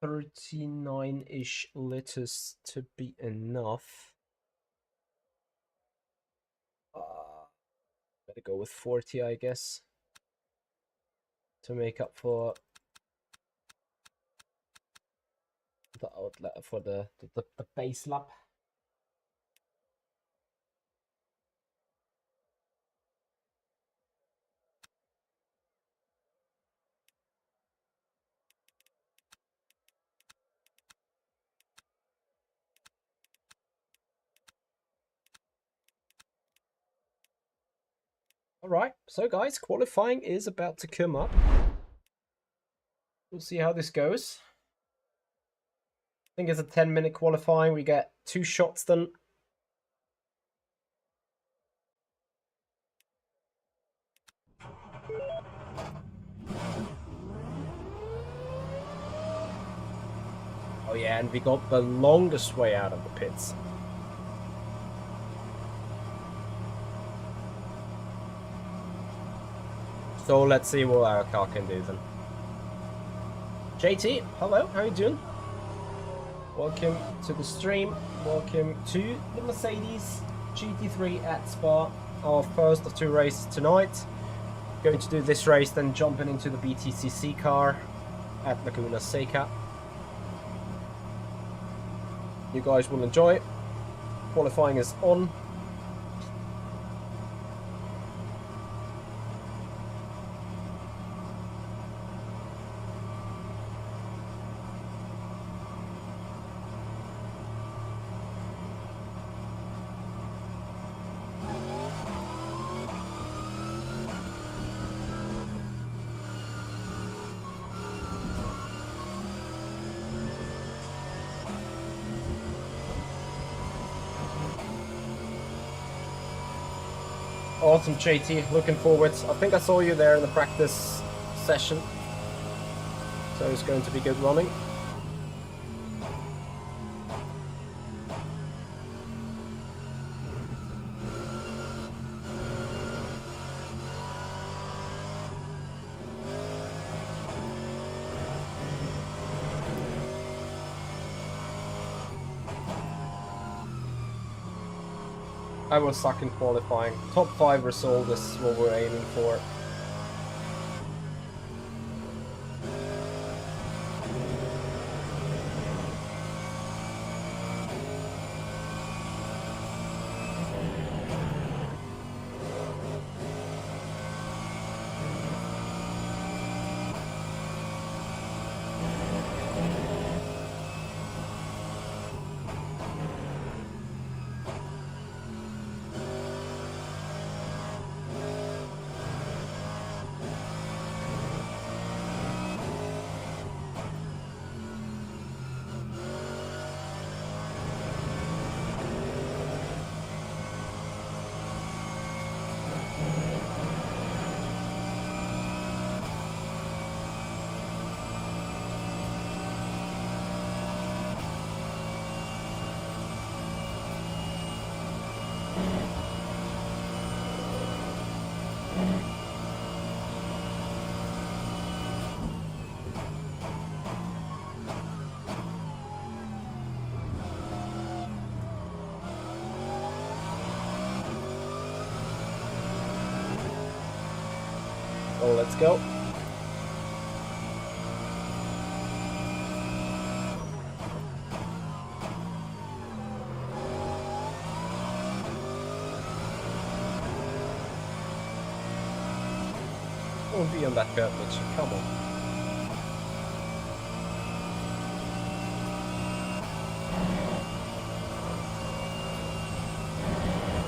[SPEAKER 1] 39-ish liters to be enough. Better go with 40, I guess, to make up for the outlet for the base lap. Alright, so guys, qualifying is about to come up. We'll see how this goes. I think it's a 10-minute qualifying. We get 2 shots done. Oh yeah, and we got the longest way out of the pits. So let's see what our car can do then. JT, hello, how you doing? Welcome to the stream. Welcome to the Mercedes GT3 at Spa. Our first of 2 races tonight. Going to do this race, then jumping into the BTCC car at Laguna Seca. You guys will enjoy it. Qualifying is on. Awesome, JT. Looking forward. I think I saw you there in the practice session. So it's going to be good running. I was stuck in qualifying. Top 5 result is what we're aiming for. Oh, let's go. Won't be on that curve, Mitch. Come on.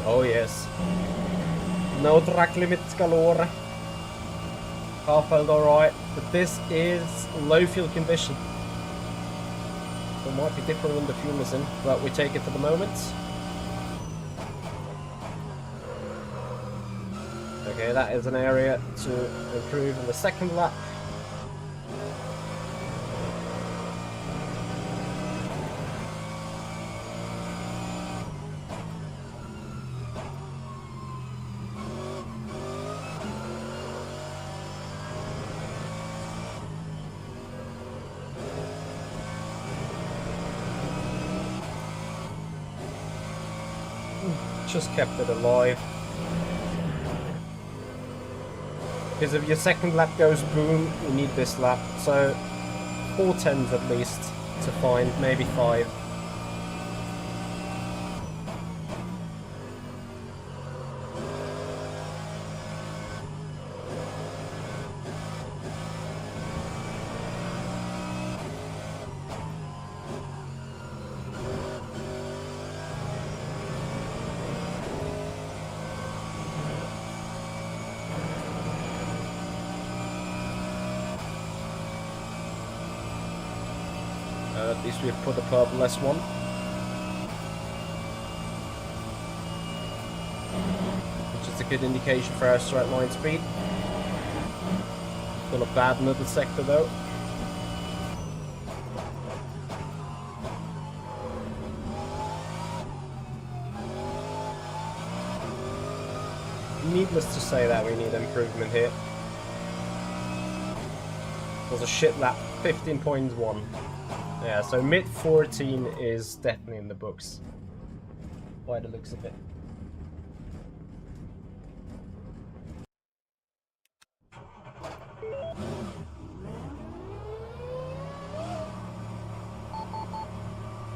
[SPEAKER 1] Oh, yes. No track limits galore. Car felt alright, but this is low fuel condition. So it might be different when the fuel is in, but we take it for the moment. Okay, that is an area to improve in the second lap. Just kept it alive. Because if your second lap goes boom, you need this lap. So 4 tenths at least to find, maybe 5. At least we've put a purple S1. Which is a good indication for our straight line speed. Still a bad middle sector though. Needless to say that we need improvement here. It was a shit lap, 15.1. Yeah, so mid 14 is definitely in the books, by the looks of it.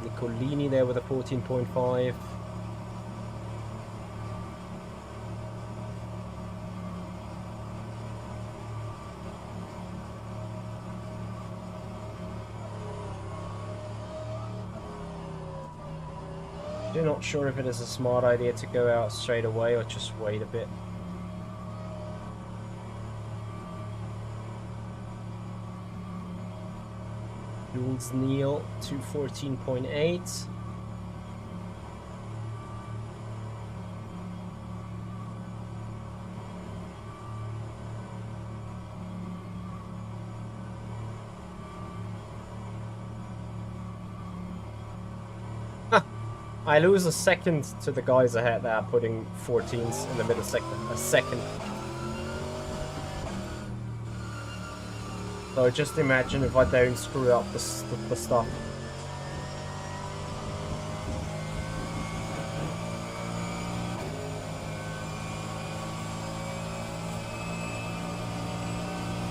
[SPEAKER 1] Nicolini there with a 14.5. I'm not sure if it is a smart idea to go out straight away or just wait a bit. Jules Neal 214.8. I lose a second to the guys ahead that are putting 14s in the middle sector. A second. So just imagine if I don't screw up the stuff.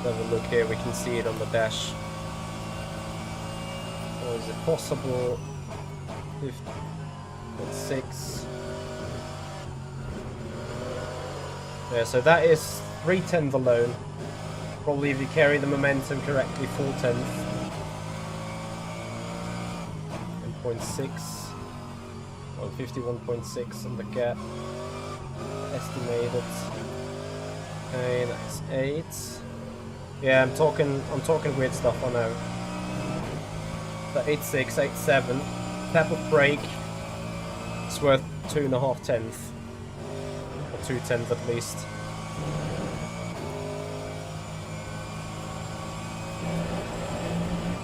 [SPEAKER 1] Have a look here, we can see it on the dash. Or is it possible? 6. Yeah, so that is 3 tenths alone. Probably if you carry the momentum correctly, 4 tenths. 1.6. Well, 51.6 on the gap. Estimated. Okay, that's 8. Yeah, I'm talking weird stuff, I know. So 8.6, 8.7. Tap of brake. It's worth 2.5 tenths. Or 2 tenths at least.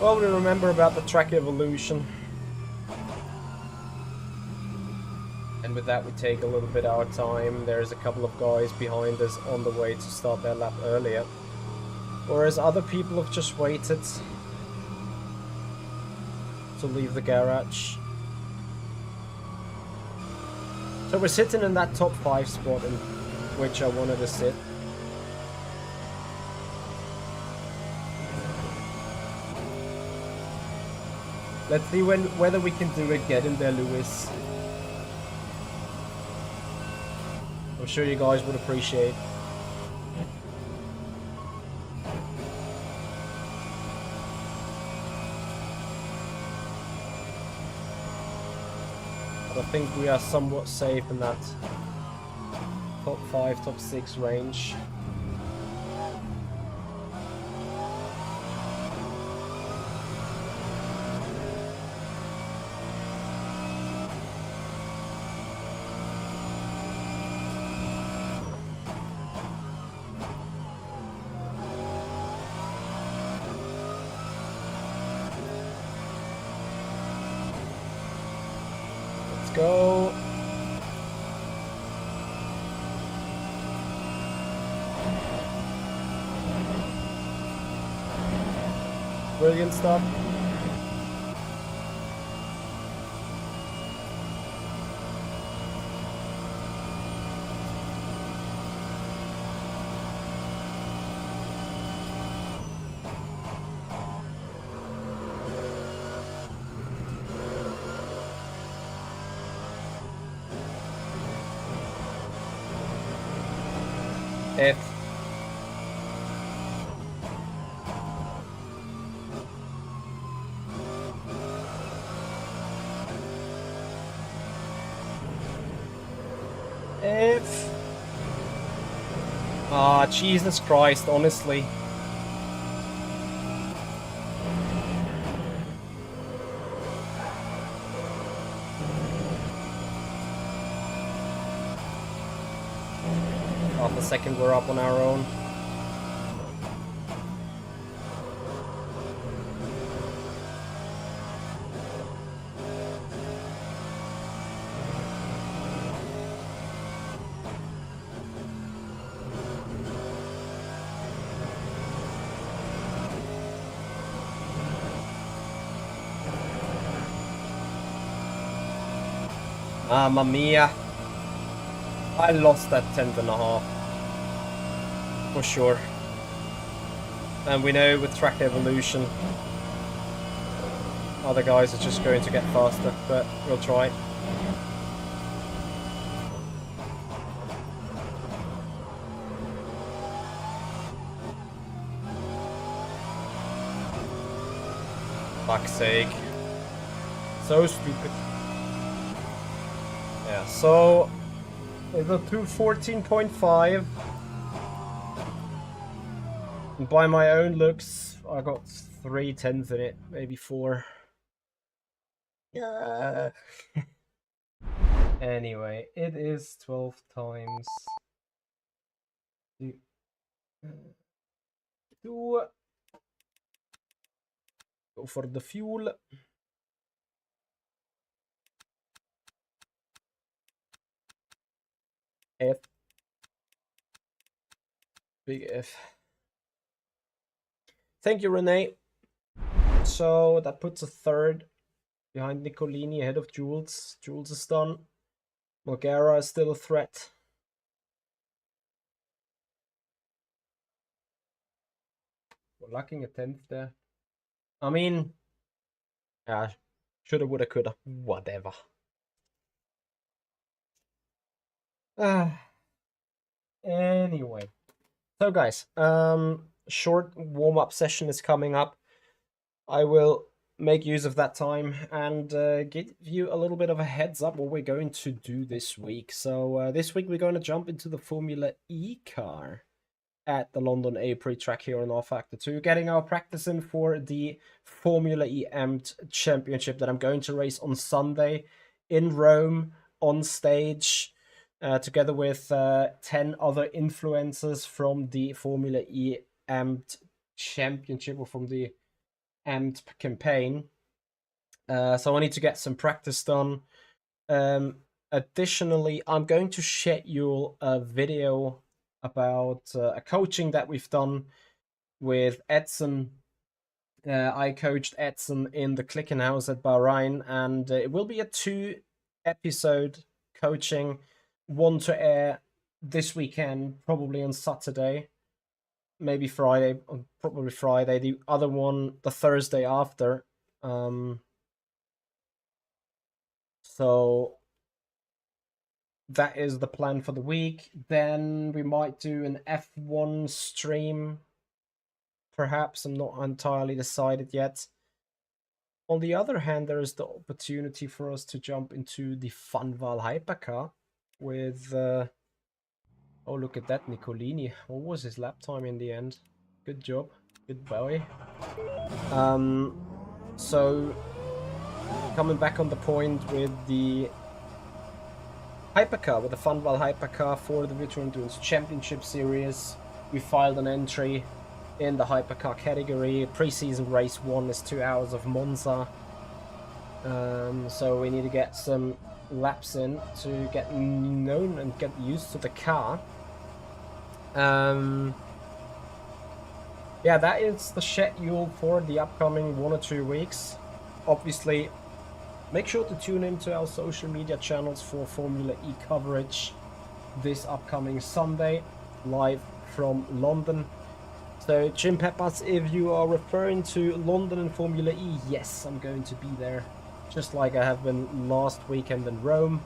[SPEAKER 1] Well, we remember about the track evolution. And with that we take a little bit our time. There's a couple of guys behind us on the way to start their lap earlier. Whereas other people have just waited to leave the garage. So we're sitting in that top 5 spot in which I wanted to sit. Let's see whether we can do it. Get in there, Lewis. I'm sure you guys would appreciate. But I think we are somewhat safe in that top 5, top 6 range. Let's go. Brilliant stuff. F. F. Ah, Jesus Christ, honestly. Half a second, we're up on our own. Mamma mia. I lost that 10.5. For sure. And we know with track evolution, other guys are just going to get faster, but we'll try. Fuck's sake. So stupid. Yeah, so it's a 214.5. And by my own looks, I got 3 10s in it, maybe 4. Yeah. Anyway, it is 12 times. Go for the fuel. F. Big F. Thank you, Renee. So that puts a third behind Nicolini, ahead of Jules. Jules is done. Morgara is still a threat. We're lacking a 10th there. I mean, yeah, shoulda, woulda, coulda, whatever. Anyway, so guys, short warm-up session is coming up. I will make use of that time and give you a little bit of a heads up what we're going to do this week. So this week we're going to jump into the Formula E car at the London April track here on rFactor 2, getting our practice in for the Formula E Amped Championship that I'm going to race on Sunday in Rome on stage, together with 10 other influencers from the Formula E Amped Championship, or from the Amped campaign. So I need to get some practice done. Additionally, I'm going to schedule a video about a coaching that we've done with Edson. I coached Edson in the Clicking House at Bahrain, and it will be a 2-episode coaching, one to air this weekend, probably on Saturday, maybe Friday, probably Friday, the other one the Thursday after. So that is the plan for the week. Then we might do an F1 stream. Perhaps, I'm not entirely decided yet. On the other hand, there is the opportunity for us to jump into the Funval hypercar with Oh, look at that, Nicolini. What was his lap time in the end? Good job. Good boy. So, coming back on the point with the hypercar, with the Funval hypercar for the Virtual Endurance Championship Series. We filed an entry in the hypercar category. Pre-season race 1 is 2 hours of Monza. So we need to get some laps in to get known and get used to the car. Yeah, that is the schedule for the upcoming 1 or 2 weeks. Obviously, make sure to tune into our social media channels for Formula E coverage this upcoming Sunday, live from London. So, Jim Peppers, if you are referring to London and Formula E, yes, I'm going to be there. Just like I have been last weekend in Rome.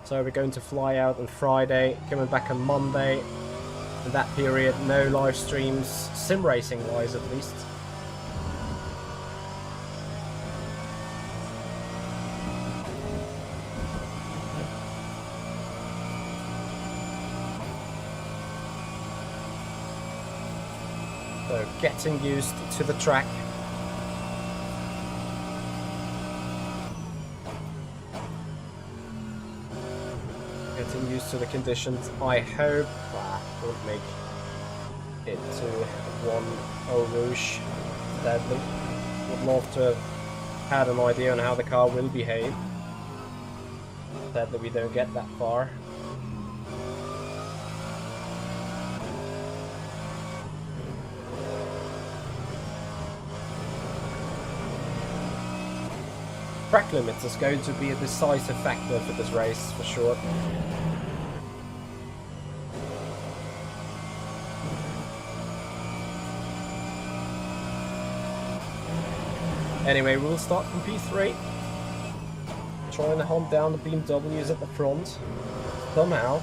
[SPEAKER 1] So we're going to fly out on Friday, coming back on Monday. In that period, no live streams, sim racing wise at least. So getting used to the track. Getting used to the conditions. I hope we'll make it to 1 Eau Rouge. Sadly, would love to have had an idea on how the car will behave. Sadly, we don't get that far. Track limits is going to be a decisive factor for this race, for sure. Anyway, we'll start from P3. Trying to hunt down the BMWs at the front. Somehow.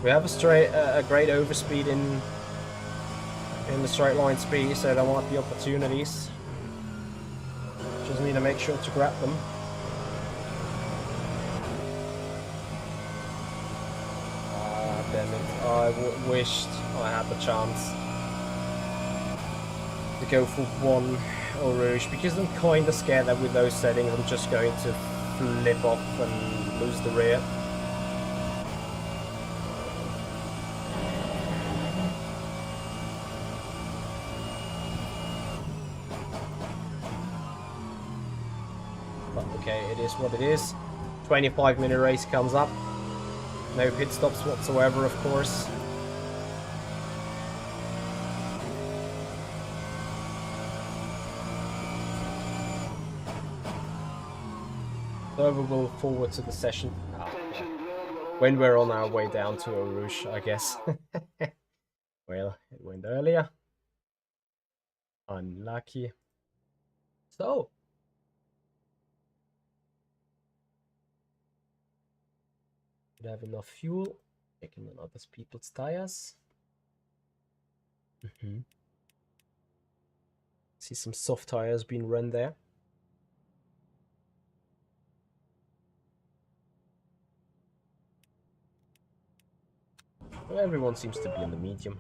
[SPEAKER 1] We have a great overspeed in the straight line speed, so there might be opportunities. Just need to make sure to grab them. Ah, damn it. I wished I had the chance to go for 1 Eau Rouge, because I'm kind of scared that with those settings I'm just going to flip off and lose the rear. But okay, it is what it is. 25-minute race comes up. No pit stops whatsoever, of course. So we will forward to the session when we're on our way down to Eau Rouge, I guess. Well, it went earlier. Unlucky. So, we have enough fuel. Taking on other people's tires. See some soft tires being run there. Well, everyone seems to be in the medium.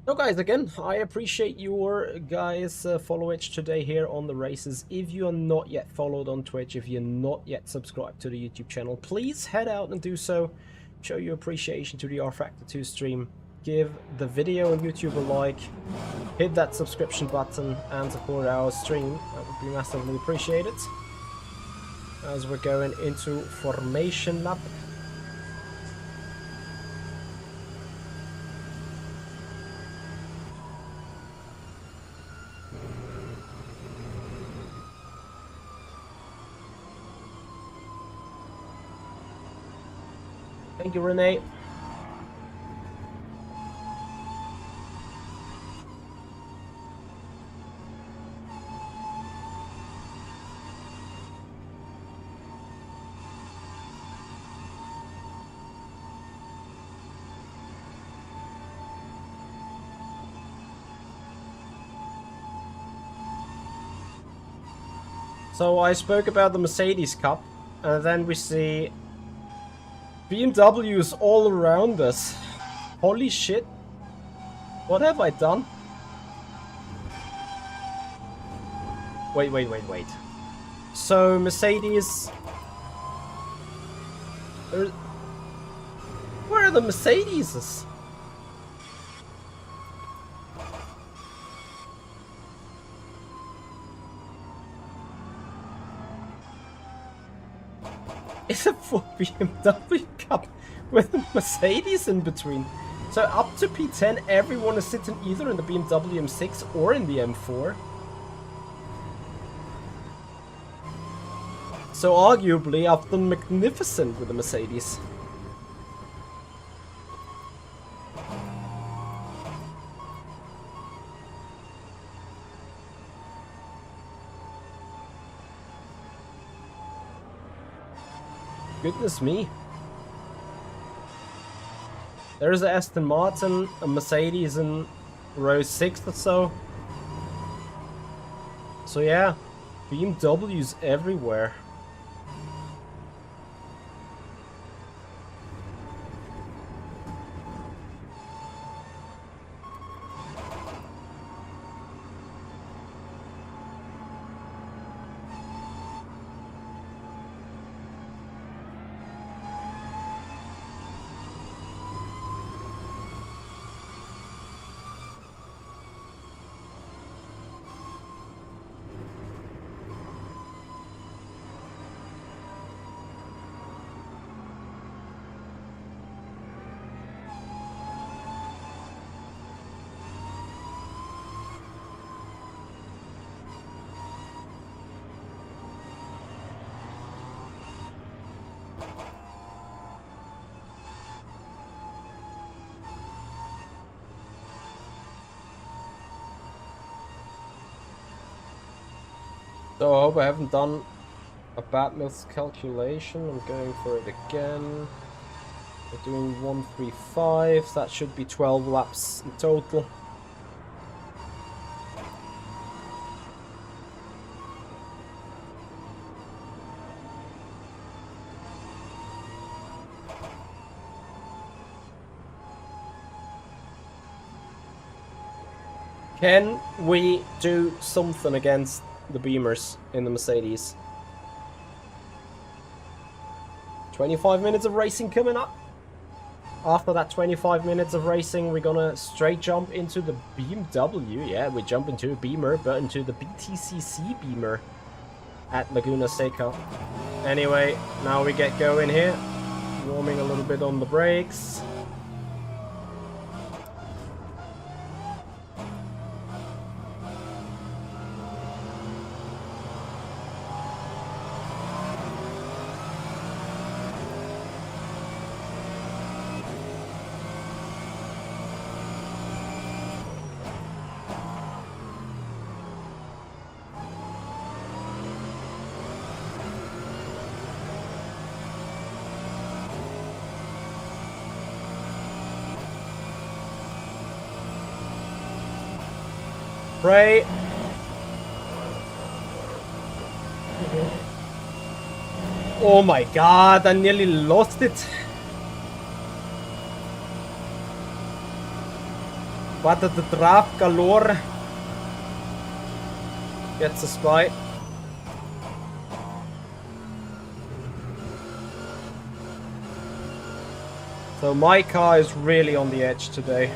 [SPEAKER 1] So guys, again, I appreciate your guys' followage today here on the races. If you are not yet followed on Twitch, if you're not yet subscribed to the YouTube channel, please head out and do so. Show your appreciation to the rFactor 2 stream. Give the video on YouTube a like. Hit that subscription button and support our stream. That would be massively appreciated. As we're going into formation lap. Thank you, Renee. So I spoke about the Mercedes Cup, and then we see BMWs all around us. Holy shit. What have I done? Wait. So Mercedes... Where are the Mercedeses? It's a full BMW Cup with a Mercedes in between. So up to P10, everyone is sitting either in the BMW M6 or in the M4. So arguably, I've done magnificent with the Mercedes. Goodness me. There's a Aston Martin, a Mercedes in row 6 or so. So yeah, BMWs everywhere. So I hope I haven't done a bad miscalculation. I'm going for it again. We're doing 135. That should be 12 laps in total. Can we do something against the Beamers in the Mercedes? 25 minutes of racing coming up. After that 25 minutes of racing, we're gonna straight jump into the BMW. Yeah, we jump into a Beamer, but into the BTCC Beamer at Laguna Seca. Anyway, now we get going here. Warming a little bit on the brakes. Pray. Oh my god, I nearly lost it. What the draft galore. Gets a spy. So my car is really on the edge today.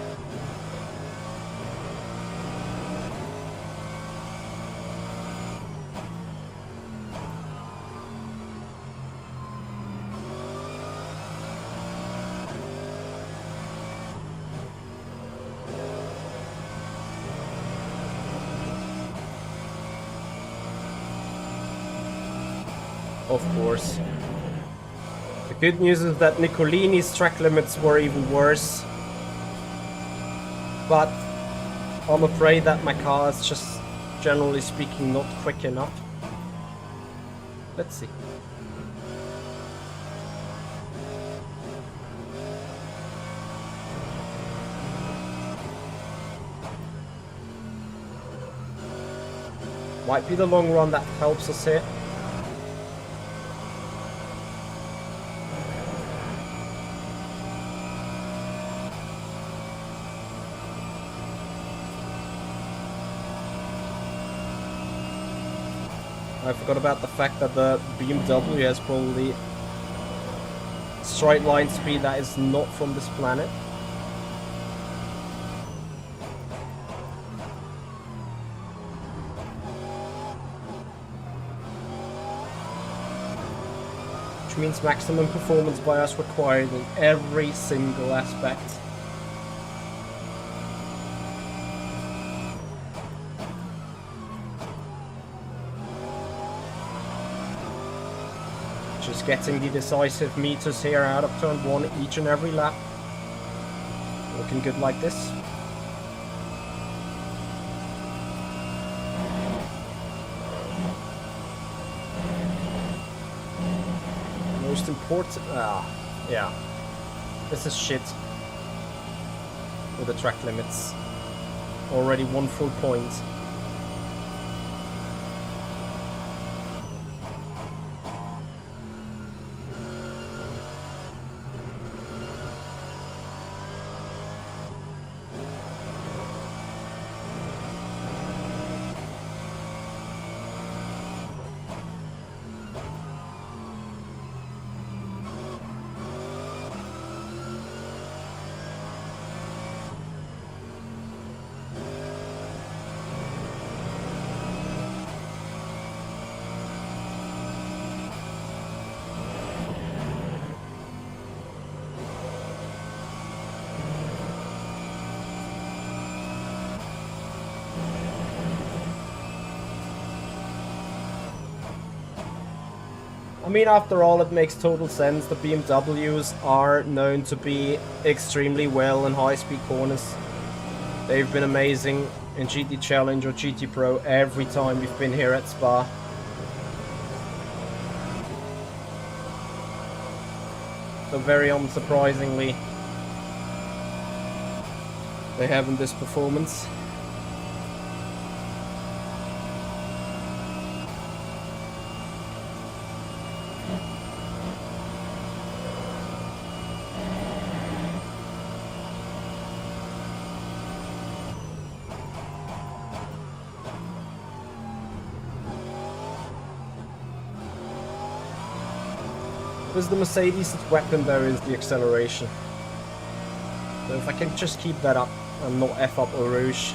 [SPEAKER 1] Of course. The good news is that Nicolini's track limits were even worse. But I'm afraid that my car is just, generally speaking, not quick enough. Let's see. Might be the long run that helps us here. I forgot about the fact that the BMW has probably straight line speed that is not from this planet. Which means maximum performance by us required in every single aspect. Just getting the decisive meters here out of turn 1 each and every lap. Looking good like this. Most important... yeah. This is shit. With the track limits. Already 1 full point. I mean, after all, it makes total sense. The BMWs are known to be extremely well in high-speed corners. They've been amazing in GT Challenge or GT Pro every time we've been here at Spa. So very unsurprisingly, they haven't this performance. Because the Mercedes' weapon though is the acceleration. So if I can just keep that up and not F up Eau Rouge.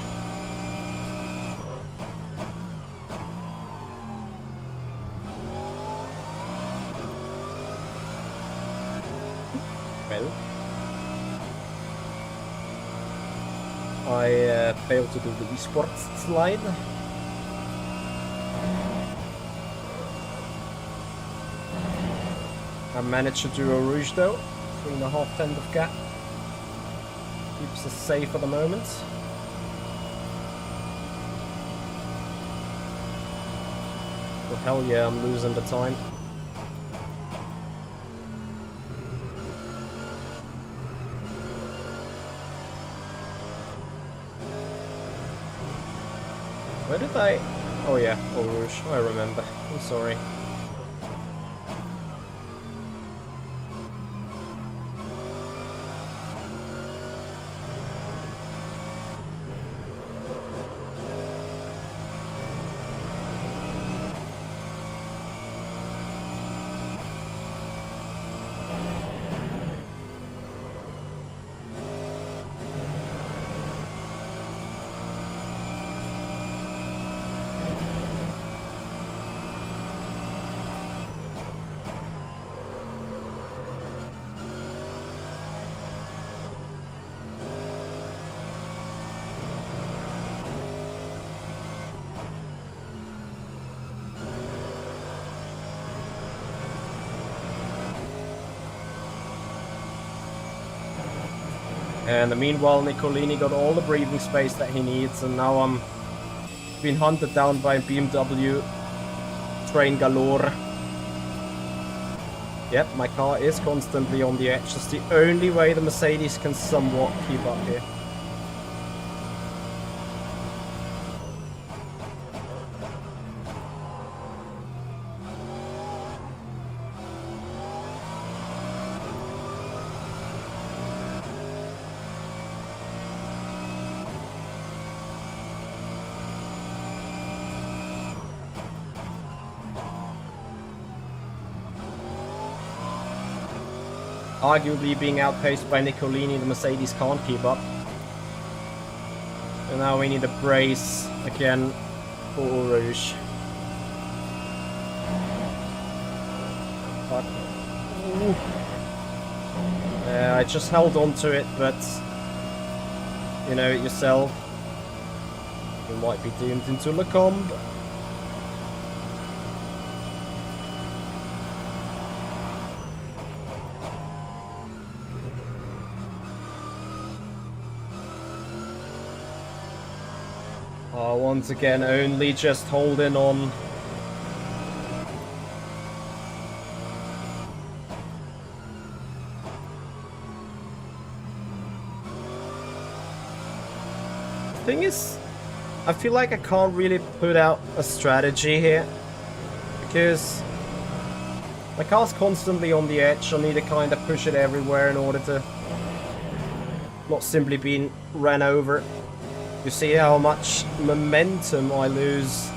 [SPEAKER 1] Well, I failed to do the Wii Sports slide. I managed to do Eau Rouge though, 3.5 tenth of gap. Keeps us safe at the moment. Well, hell yeah, I'm losing the time. Where did I... Oh yeah, Eau Rouge, I remember. I'm sorry. And meanwhile, Nicolini got all the breathing space that he needs, and now I'm being hunted down by a BMW train galore. Yep, my car is constantly on the edge. That's the only way the Mercedes can somewhat keep up here. Arguably being outpaced by Nicolini, the Mercedes can't keep up. And now we need a brace again for Eau Rouge. Fuck. Ooh. Yeah, I just held on to it, but you know it yourself. You might be doomed into Lecombe. Once again, only just holding on. The thing is, I feel like I can't really put out a strategy here, because my car's constantly on the edge. I need to kind of push it everywhere in order to not simply being ran over. You see how much momentum I lose.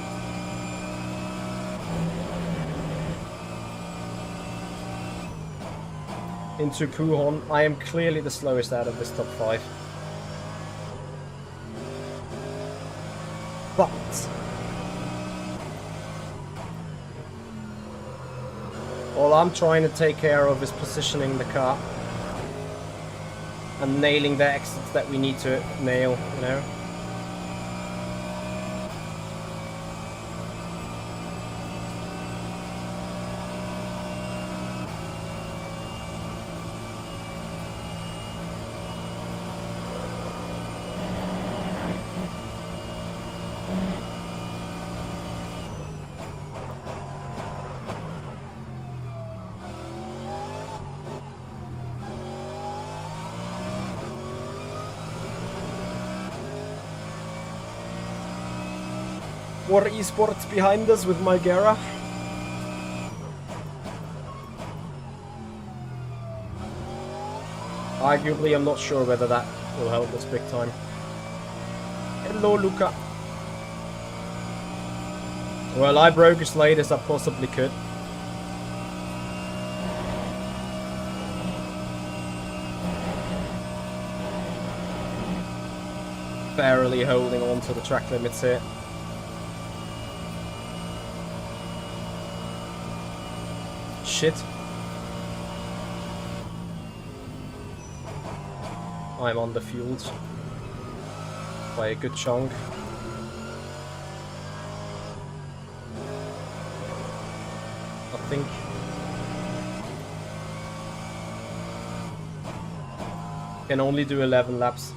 [SPEAKER 1] Into Kuhon. I am clearly the slowest out of this top 5. But all I'm trying to take care of is positioning the car and nailing the exits that we need to nail, you know. War Esports behind us with Margera. Arguably, I'm not sure whether that will help us big time. Hello, Luca. Well, I broke as late as I possibly could. Barely holding on to the track limits here. Shit. I'm underfueled by a good chunk. I think. Can only do 11 laps.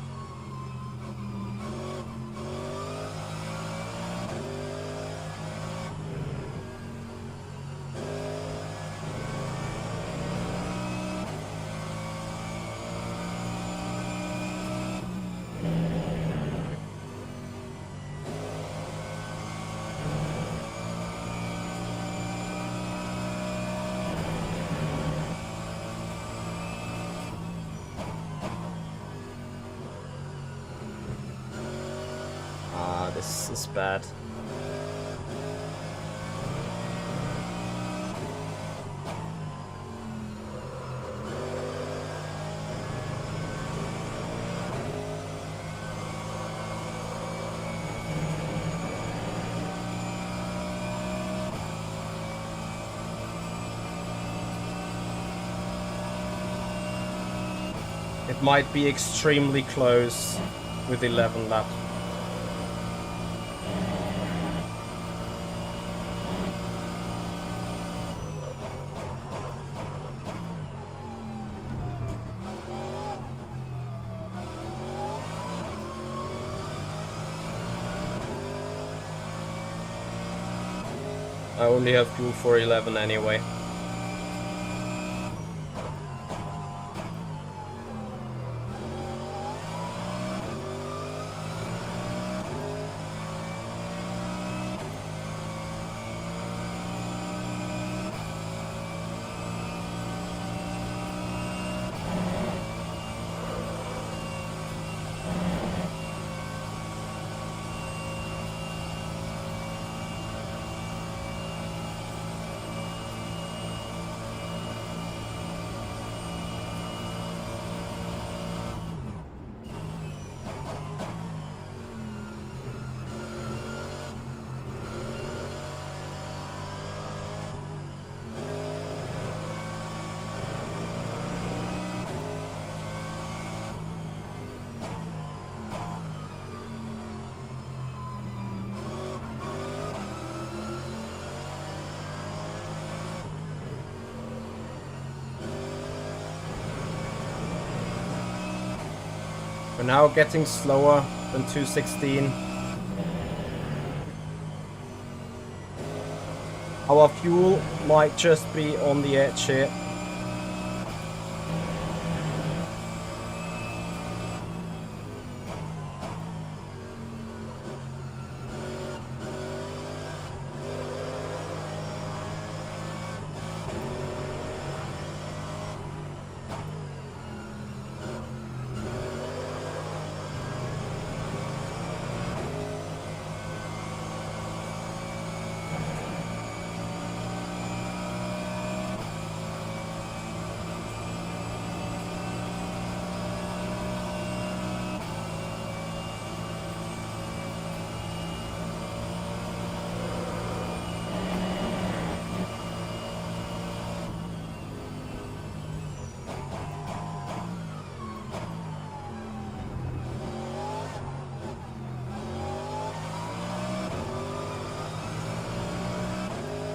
[SPEAKER 1] This is bad. It might be extremely close with 11 laps. I only have fuel for 11 anyway. We're now getting slower than 216. Our fuel might just be on the edge here.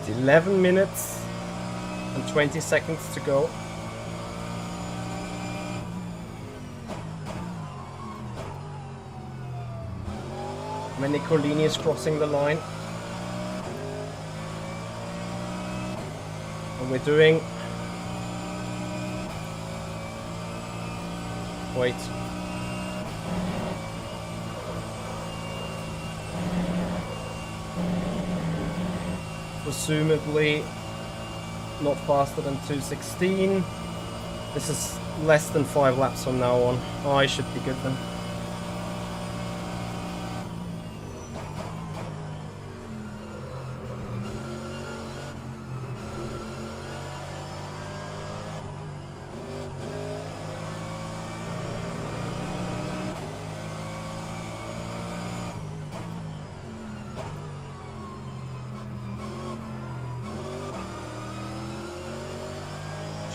[SPEAKER 1] It's 11 minutes and 20 seconds to go. When Nicolini is crossing the line. And we're doing... Wait. Presumably not faster than 216. This is less than 5 laps from now on. Oh, I should be good then.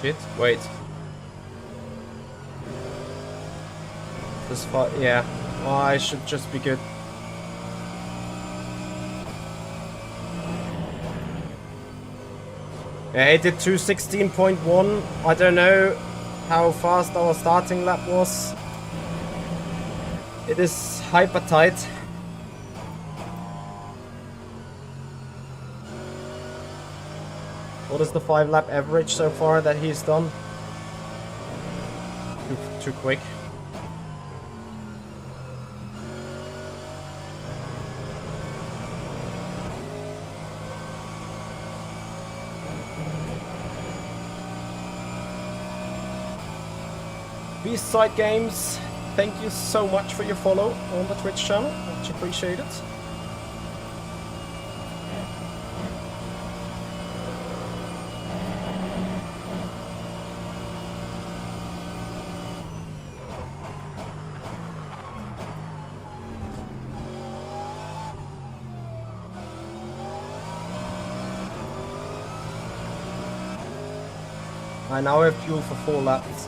[SPEAKER 1] Shit, wait. This far, yeah. Oh, I should just be good. Yeah, it did 216.1. I don't know how fast our starting lap was. It is hyper tight. What is the 5-lap average so far that he's done? Too quick. B-Side Games, thank you so much for your follow on the Twitch channel. Much appreciated. I now have fuel for 4 laps.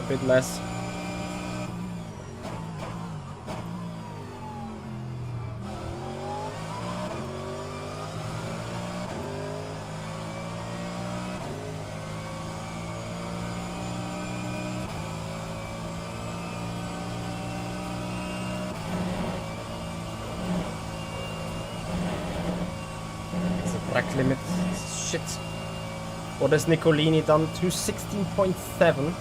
[SPEAKER 1] A bit less. It's a track limit. Shit. What has Nicolini done? 216.7.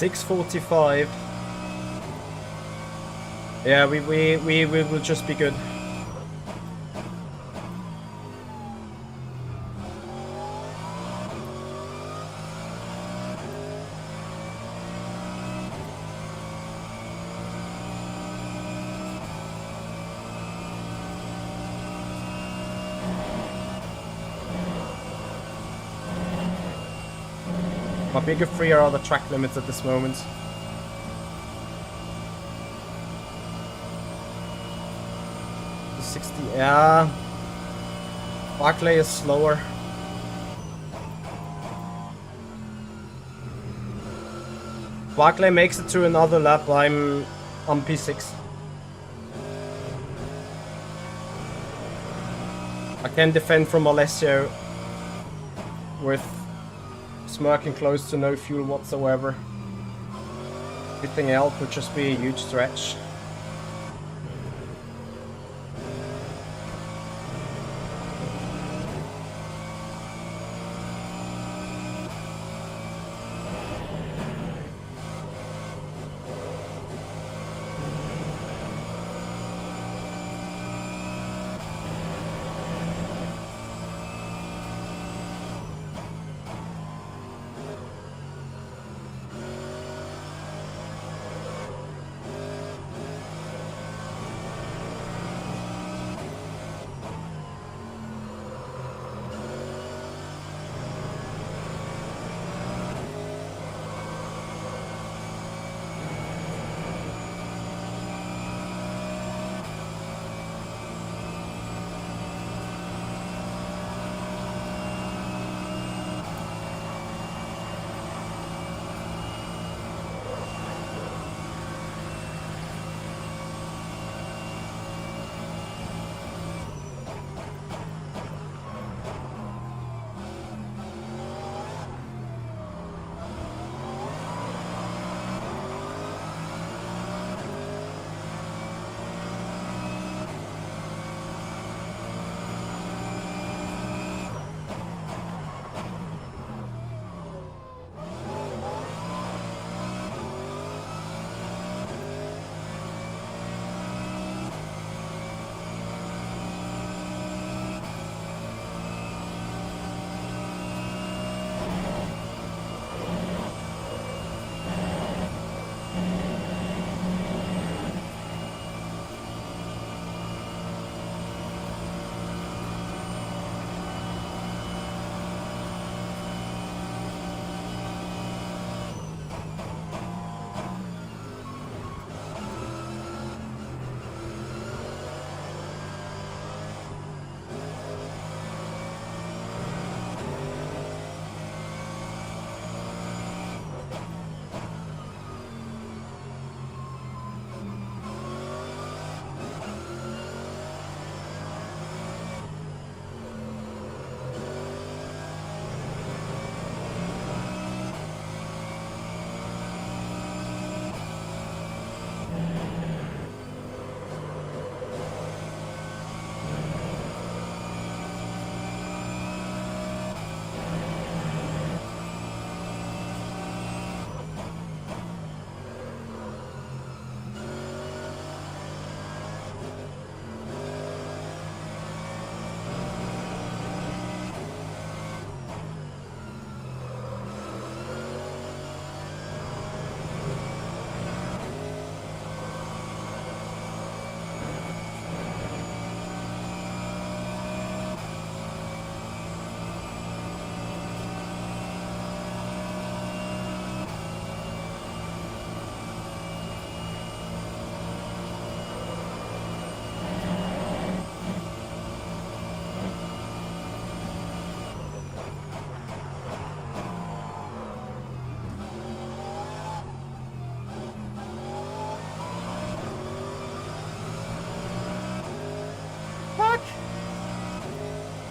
[SPEAKER 1] 6:45. Yeah, we will just be good. My bigger three are the track limits at this moment. The 60, yeah. Barclay is slower. Barclay makes it to another lap. I'm on P6. I can defend from Alessio with smirking close to no fuel whatsoever. Everything else would just be a huge stretch.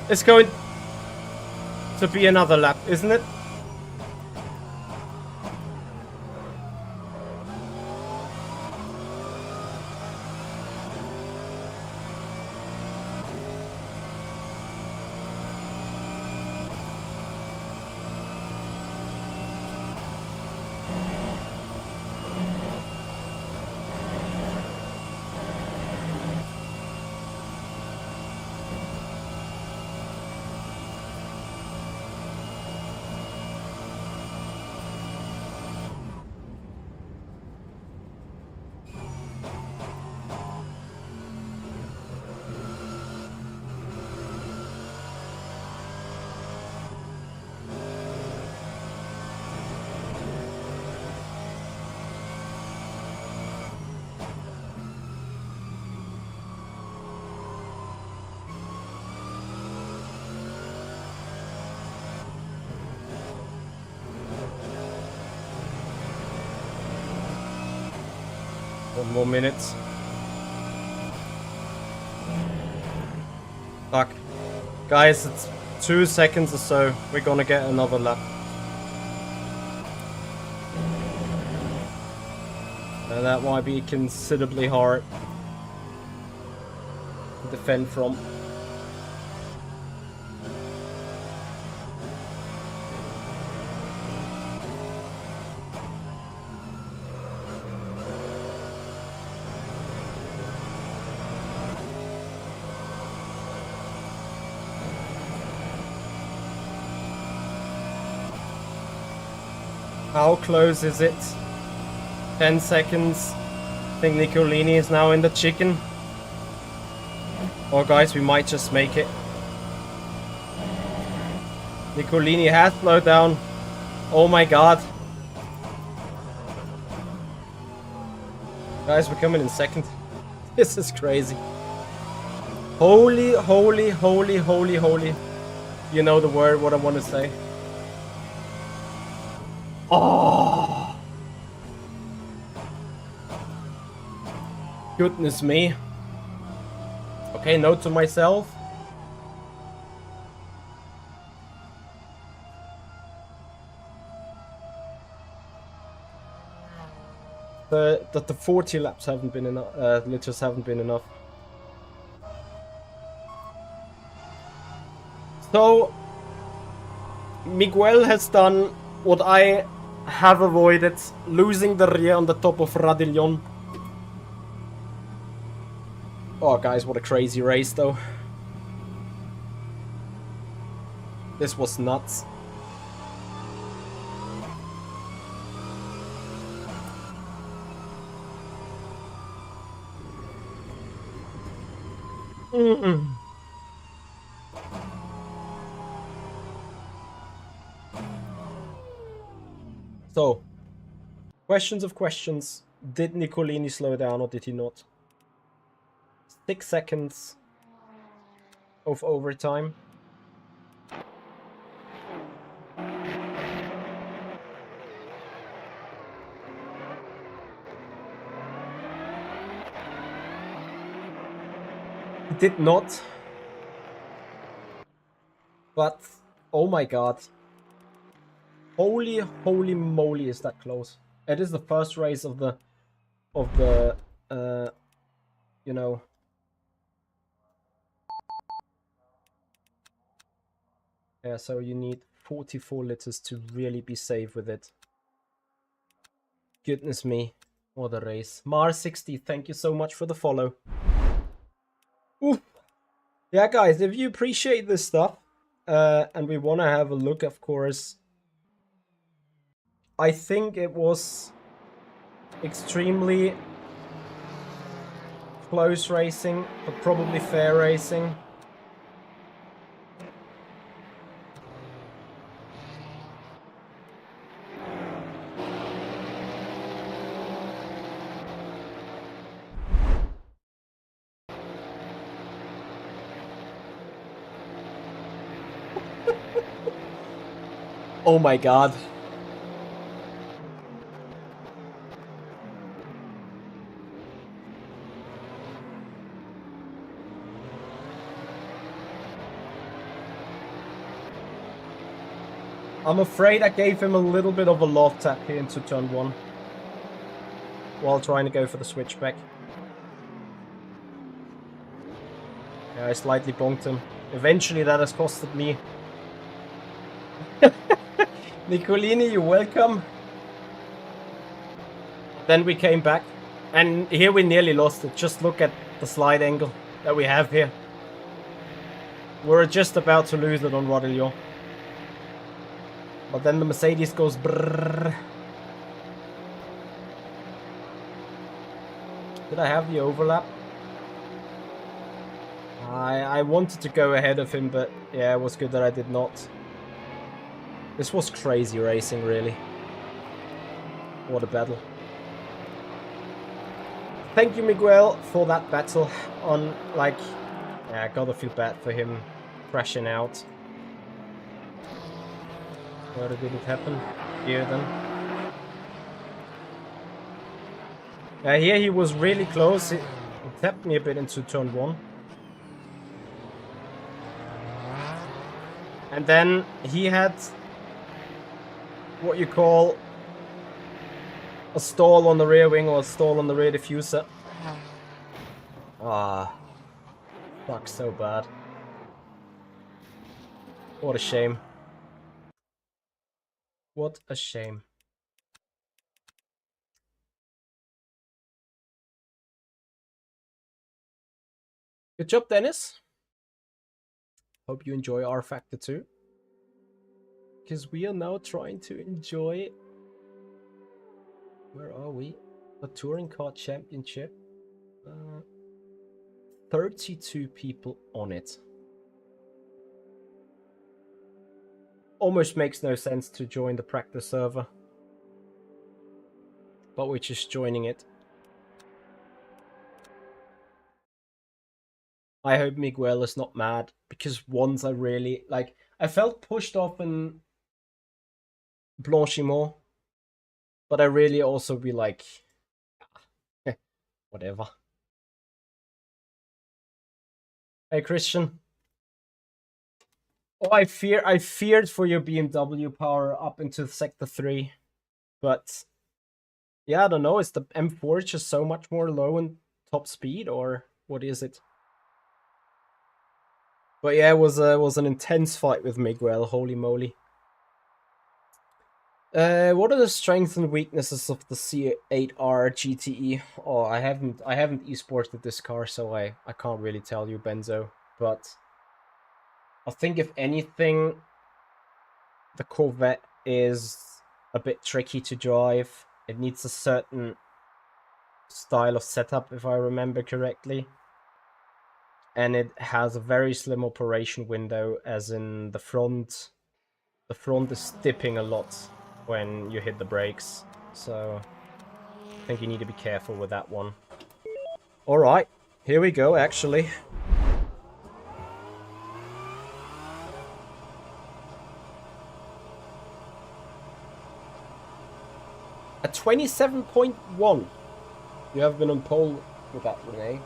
[SPEAKER 1] It's going to be another lap, isn't it? 1 more minute. Fuck. Guys, it's 2 seconds or so. We're gonna get another lap. And that might be considerably hard to defend from. How close is it? 10 seconds. I think Nicolini is now in the chicken. Oh guys, we might just make it. Nicolini has slowed down. Oh my god. Guys, we're coming in second. This is crazy. Holy, holy, holy, holy, holy. You know the word, what I want to say. Oh. Goodness me. Okay, note to myself. That the 40 laps haven't been enough, liters haven't been enough. So, Miguel has done what I have avoided, losing the rear on the top of Radillon. Oh guys, what a crazy race though. This was nuts. So, questions of questions. Did Nicolini slow down or did he not? 6 seconds of overtime. He did not. But, oh my god. Holy, holy moly, is that close. It is the first race of the, you know. Yeah, so you need 44 liters to really be safe with it. Goodness me, what a race. Mar60, thank you so much for the follow. Oof. Yeah, guys, if you appreciate this stuff, and we want to have a look, of course, I think it was extremely close racing, but probably fair racing. Oh my god. I'm afraid I gave him a little bit of a love tap here into turn 1 while trying to go for the switchback. Yeah, I slightly bonked him. Eventually that has costed me. Nicolini, you're welcome. Then we came back. And here we nearly lost it. Just look at the slide angle that we have here. We're just about to lose it on Rodillon. But then the Mercedes goes brrrr. Did I have the overlap? I wanted to go ahead of him, but yeah, it was good that I did not. This was crazy racing, really. What a battle. Thank you, Miguel, for that battle on, like... Yeah, I gotta feel bad for him crashing out. But it didn't happen here then. Here he was really close. He tapped me a bit into turn 1. And then he had what you call a stall on the rear wing or a stall on the rear diffuser. Ah, fuck, so bad. What a shame. What a shame. Good job, Dennis. Hope you enjoy rFactor 2. Because we are now trying to enjoy... Where are we? The Touring Car Championship. 32 people on it. Almost makes no sense to join the practice server. But we're just joining it. I hope Miguel is not mad, because once I really, like, I felt pushed off in Blanchimont, but I really also be like, whatever. Hey, Christian. Oh, I feared for your BMW power up into Sector 3, but yeah, I don't know, is the M4 just so much more low in top speed, or what is it? But yeah, it was an intense fight with Miguel, holy moly. What are the strengths and weaknesses of the C8R GTE? Oh, I haven't esported this car, so I can't really tell you, Benzo. But I think if anything, the Corvette is a bit tricky to drive. It needs a certain style of setup, if I remember correctly. And it has a very slim operation window, as in the front is dipping a lot when you hit the brakes. So I think you need to be careful with that one. Alright, here we go, actually. At 27.1. You have been on pole with that, Renee.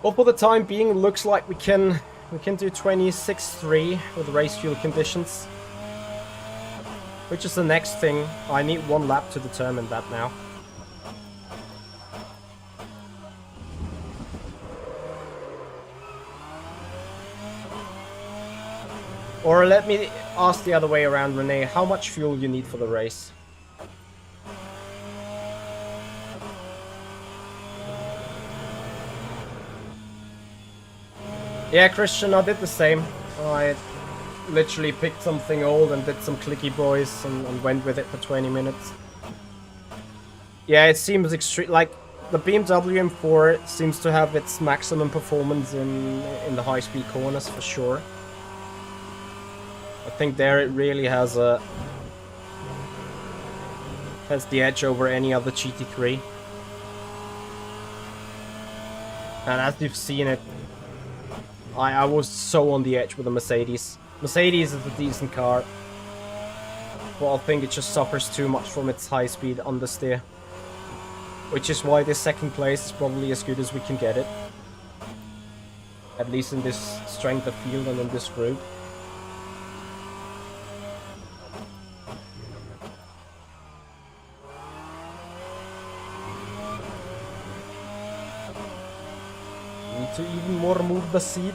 [SPEAKER 1] Well, for the time being, it looks like we can do 26.3 with race fuel conditions. Which is the next thing. I need one lap to determine that now. Or let me ask the other way around, Renee. How much fuel you need for the race? Yeah, Christian, I did the same. I literally picked something old and did some clicky boys and went with it for 20 minutes. Yeah, it seems extreme. Like, the BMW M4 seems to have its maximum performance in the high-speed corners, for sure. I think there it really has the edge over any other GT3. And as you've seen it, I was so on the edge with the Mercedes. Mercedes is a decent car, but I think it just suffers too much from its high-speed understeer. Which is why this second place is probably as good as we can get it. At least in this strength of field and in this group. Need to even more move the seat.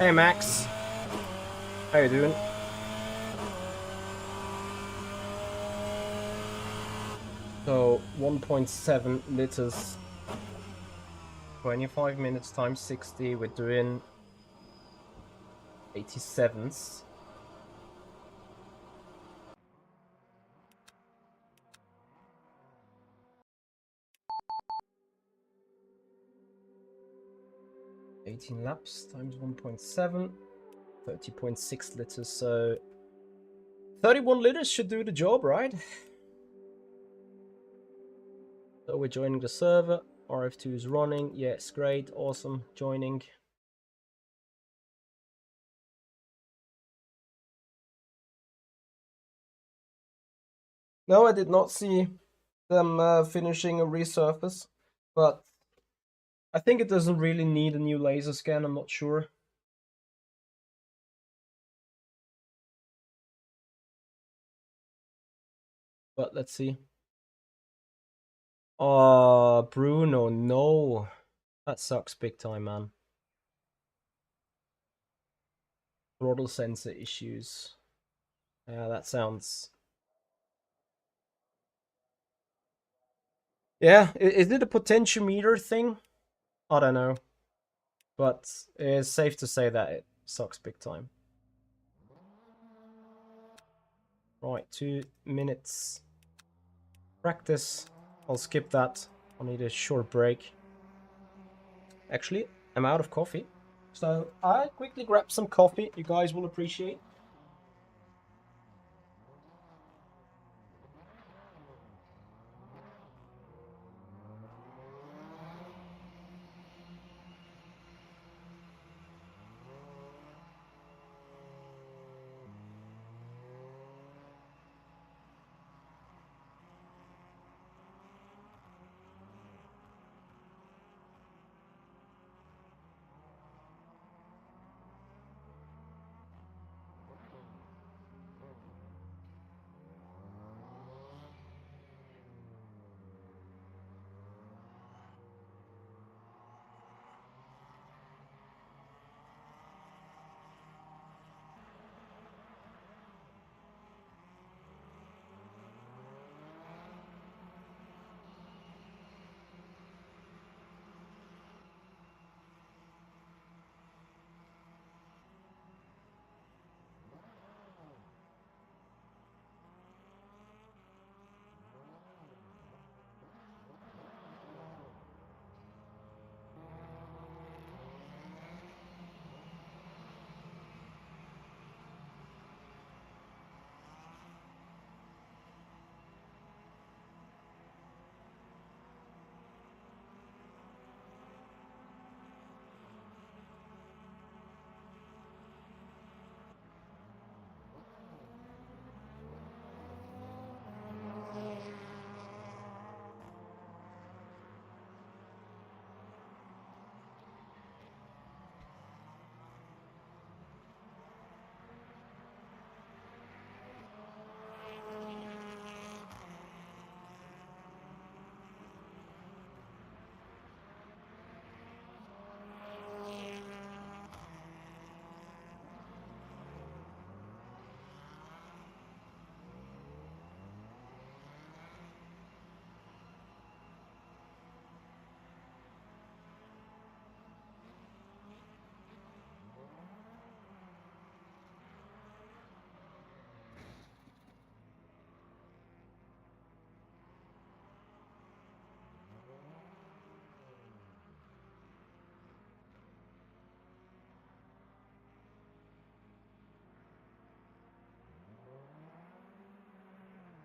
[SPEAKER 1] Hey Max, how you doing? So 1.7 liters, 25 minutes times 60, we're doing 87s. $18 laps times 1.7, 30.6 liters, so 31 liters should do the job, right? So we're joining the server. RF2 is running. Yes, great, awesome, joining. No, I did not see them finishing a resurface, but I think it doesn't really need a new laser scan, I'm not sure. But let's see. Oh, Bruno, no. That sucks big time, man. Throttle sensor issues. Yeah, that sounds... Yeah, is it a potentiometer thing? I don't know. But it's safe to say that it sucks big time. Right, 2 minutes practice. I'll skip that. I'll need a short break. Actually, I'm out of coffee. So I quickly grab some coffee. You guys will appreciate.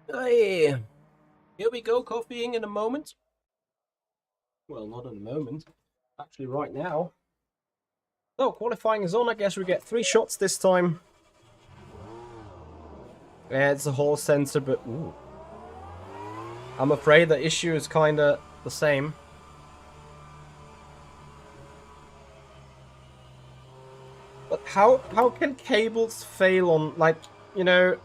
[SPEAKER 1] Hey, here we go, coffeeing in a moment. Well, not in a moment. Actually, right now. Oh, qualifying is on. I guess we get 3 shots this time. Yeah, it's a Hall sensor, but ooh. I'm afraid the issue is kind of the same. But how can cables fail on, like, you know...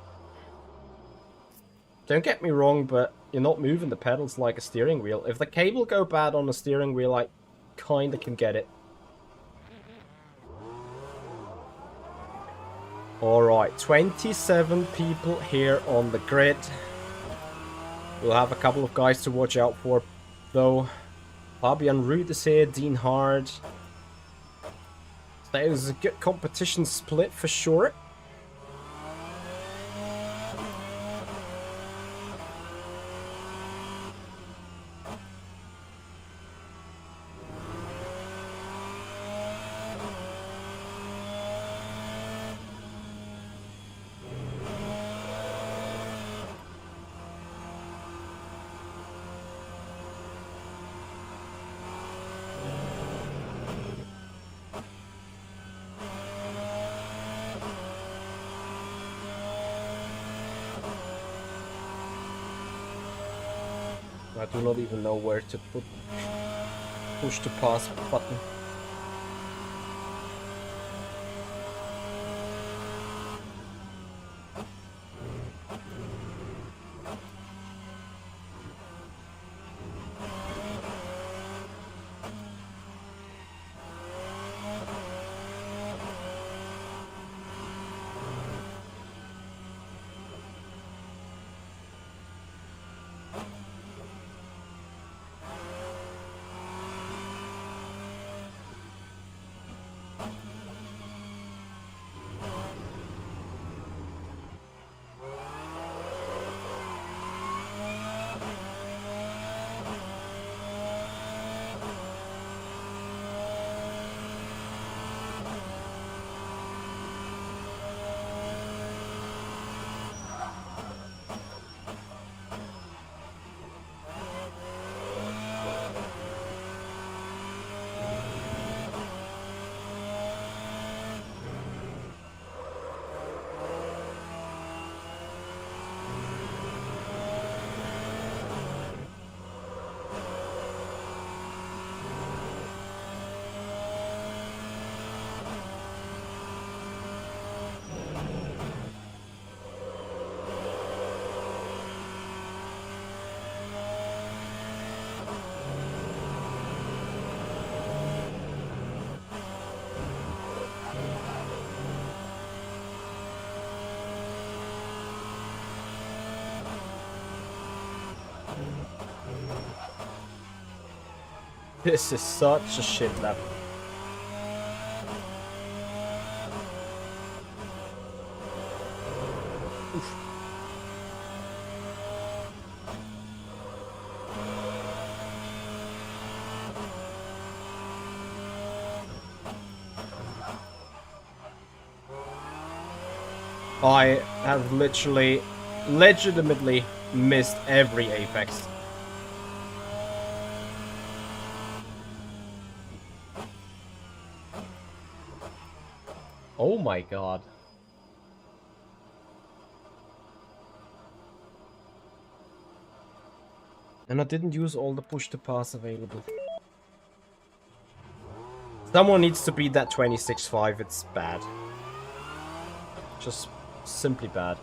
[SPEAKER 1] Don't get me wrong, but you're not moving the pedals like a steering wheel. If the cable go bad on the steering wheel, I kinda can get it. Alright, 27 people here on the grid. We'll have a couple of guys to watch out for, though. Fabian Ruud is here, Dean Hard. That was a good competition split for sure. I do not even know where to push the pass button. This is such a shit lap. Oof. I have legitimately missed every apex. Oh my god. And I didn't use all the push to pass available. Someone needs to beat that 26.5, it's bad. Just simply bad.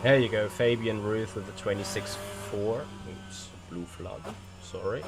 [SPEAKER 1] There you go, Fabian Ruth with the 26.4. Oops, blue flag. Sorry.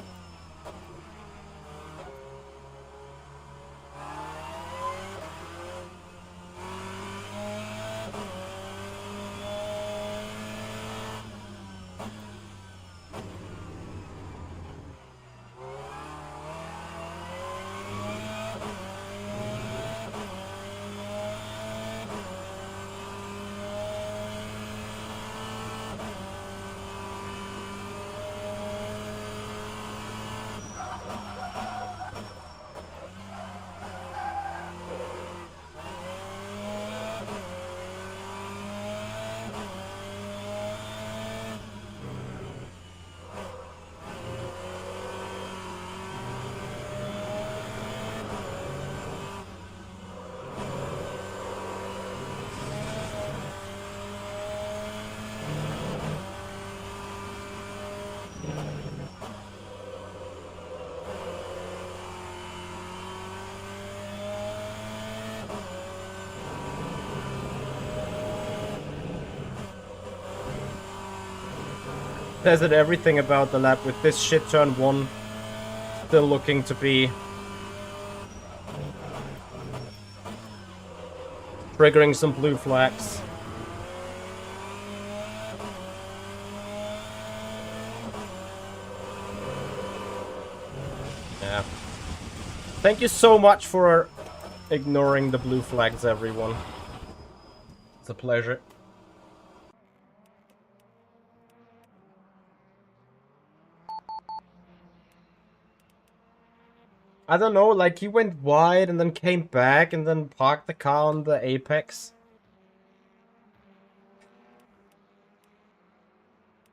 [SPEAKER 1] Says it everything about the lap with this shit turn 1 still looking to be triggering some blue flags. Yeah. Thank you so much for ignoring the blue flags, everyone. It's a pleasure. I don't know, like he went wide and then came back and then parked the car on the apex.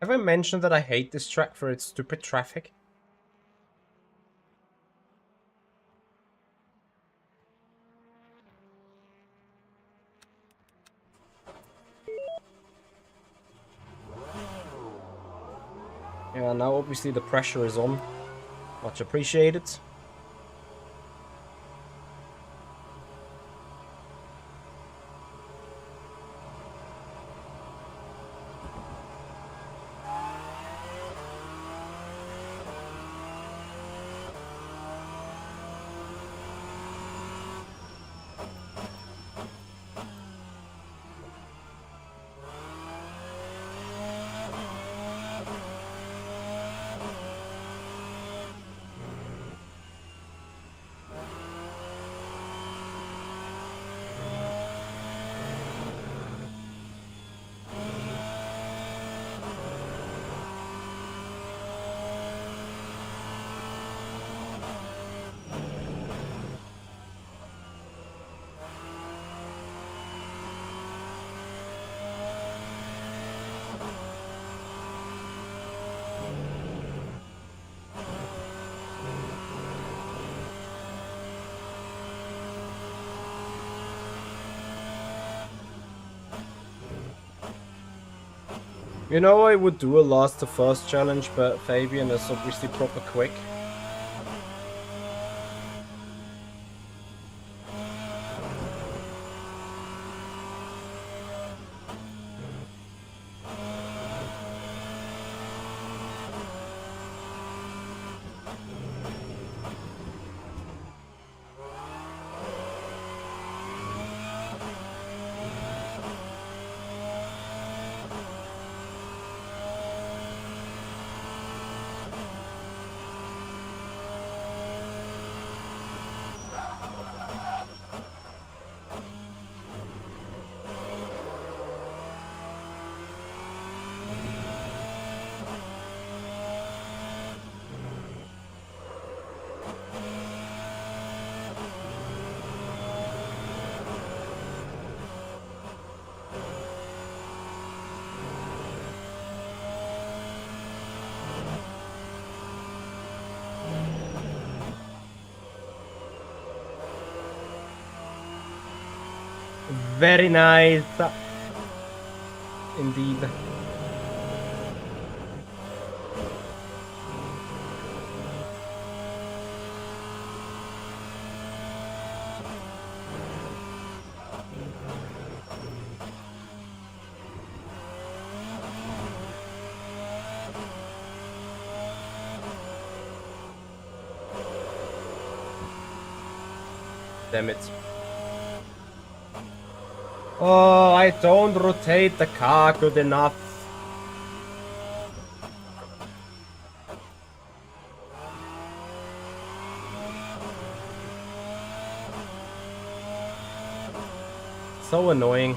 [SPEAKER 1] Have I mentioned that I hate this track for its stupid traffic? Yeah, now obviously the pressure is on. Much appreciated. You know, I would do a last to first challenge, but Fabian is obviously proper quick. Very nice. Indeed. Damn it. Oh, I don't rotate the car good enough. So annoying.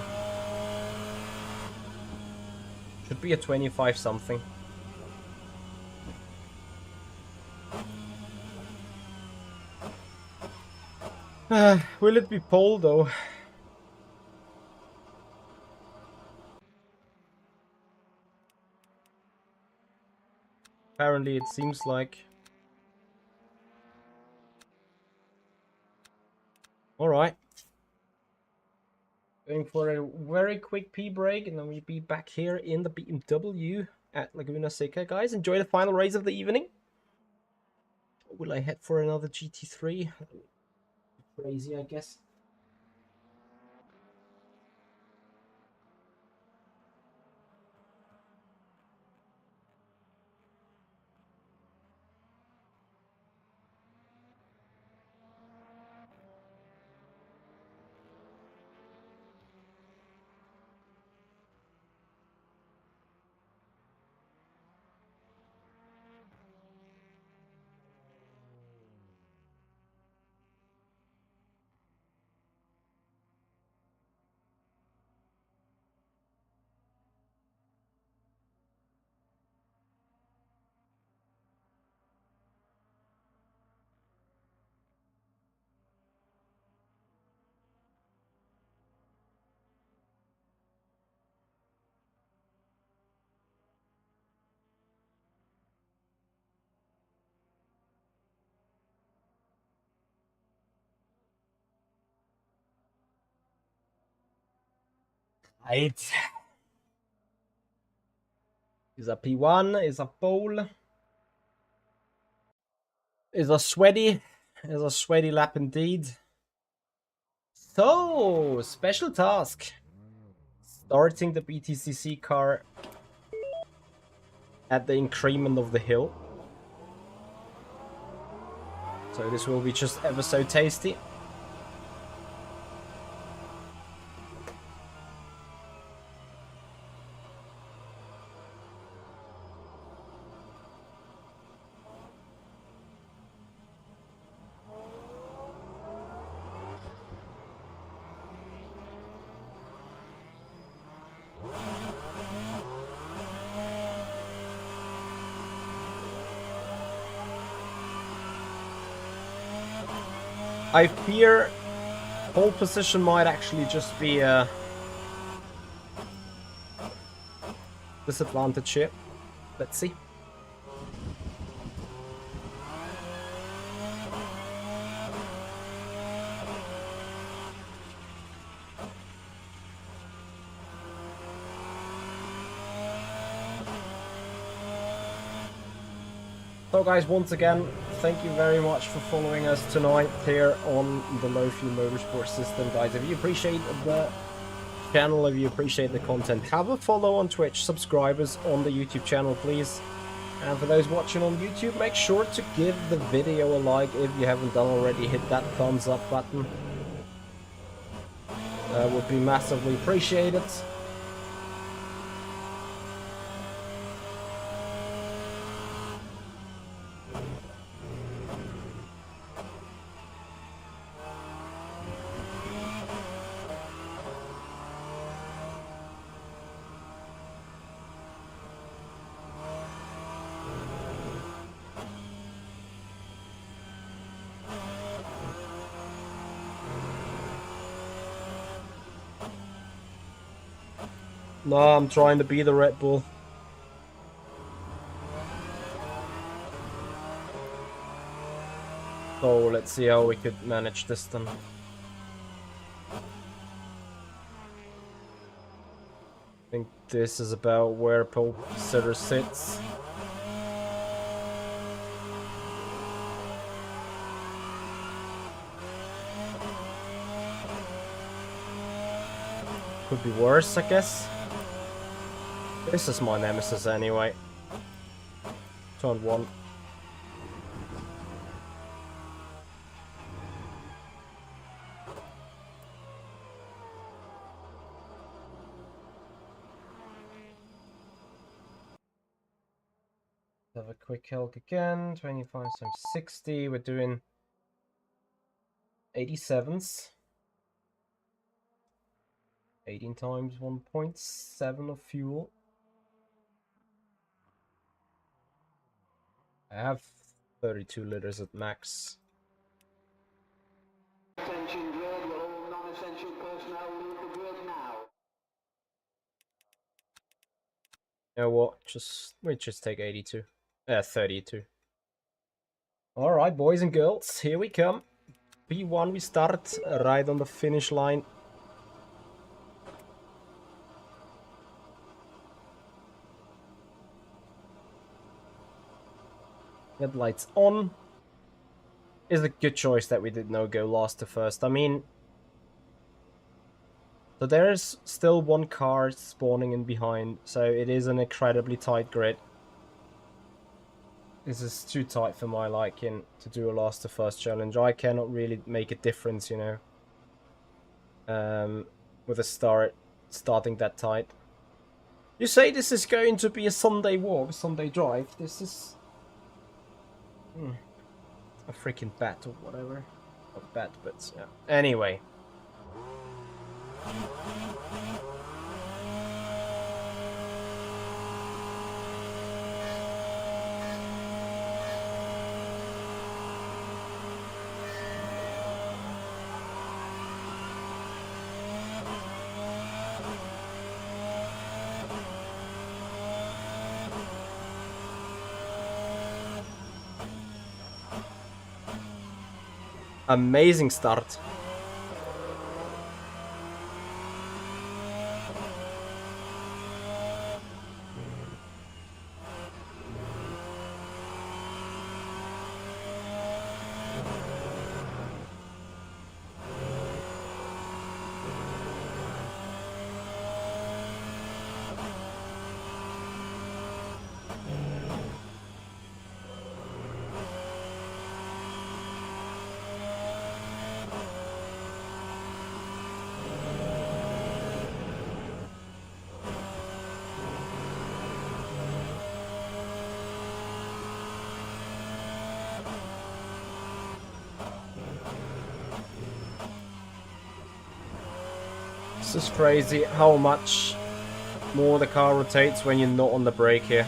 [SPEAKER 1] Should be a 25 something. Will it be pole though? Apparently it seems like. Alright. Going for a very quick pee break and then we'll be back here in the BMW at Laguna Seca. Guys, enjoy the final race of the evening. Will I head for another GT3? Crazy, I guess. Right. Is a P1, is a pole. Is a sweaty lap indeed. So, special task. Starting the BTCC car at the increment of the hill. So this will be just ever so tasty. I fear pole position might actually just be a disadvantage here. Let's see. So guys, once again, thank you very much for following us tonight here on the Low Fuel Motorsport system, guys. If you appreciate the channel, if you appreciate the content, have a follow on Twitch, subscribers on the YouTube channel, please. And for those watching on YouTube, make sure to give the video a like if you haven't done already. Hit that thumbs up button. That would be massively appreciated. No, I'm trying to be the Red Bull. So let's see how we could manage this then. I think this is about where pole sitter sits. Could be worse, I guess. This is my nemesis anyway. Turn 1. Have a quick calc again. 25 times 60. We're doing 87s. 18 times 1.7 of fuel. I have 32 liters at max.
[SPEAKER 2] Attention grid, will all non-essential personnel leave the grid now?
[SPEAKER 1] You know what? We just take 82. 32. Alright, boys and girls, here we come. P1, we start right on the finish line. Headlights on. Is a good choice that we did no go last to first. I mean, so there is still one car spawning in behind, so it is an incredibly tight grid. This is too tight for my liking to do a last to first challenge. I cannot really make a difference, you know, with a starting that tight. You say this is going to be a Sunday walk, Sunday drive. This is a freaking bet or whatever. Not bet, but yeah. Anyway. Amazing start. This is crazy how much more the car rotates when you're not on the brake here.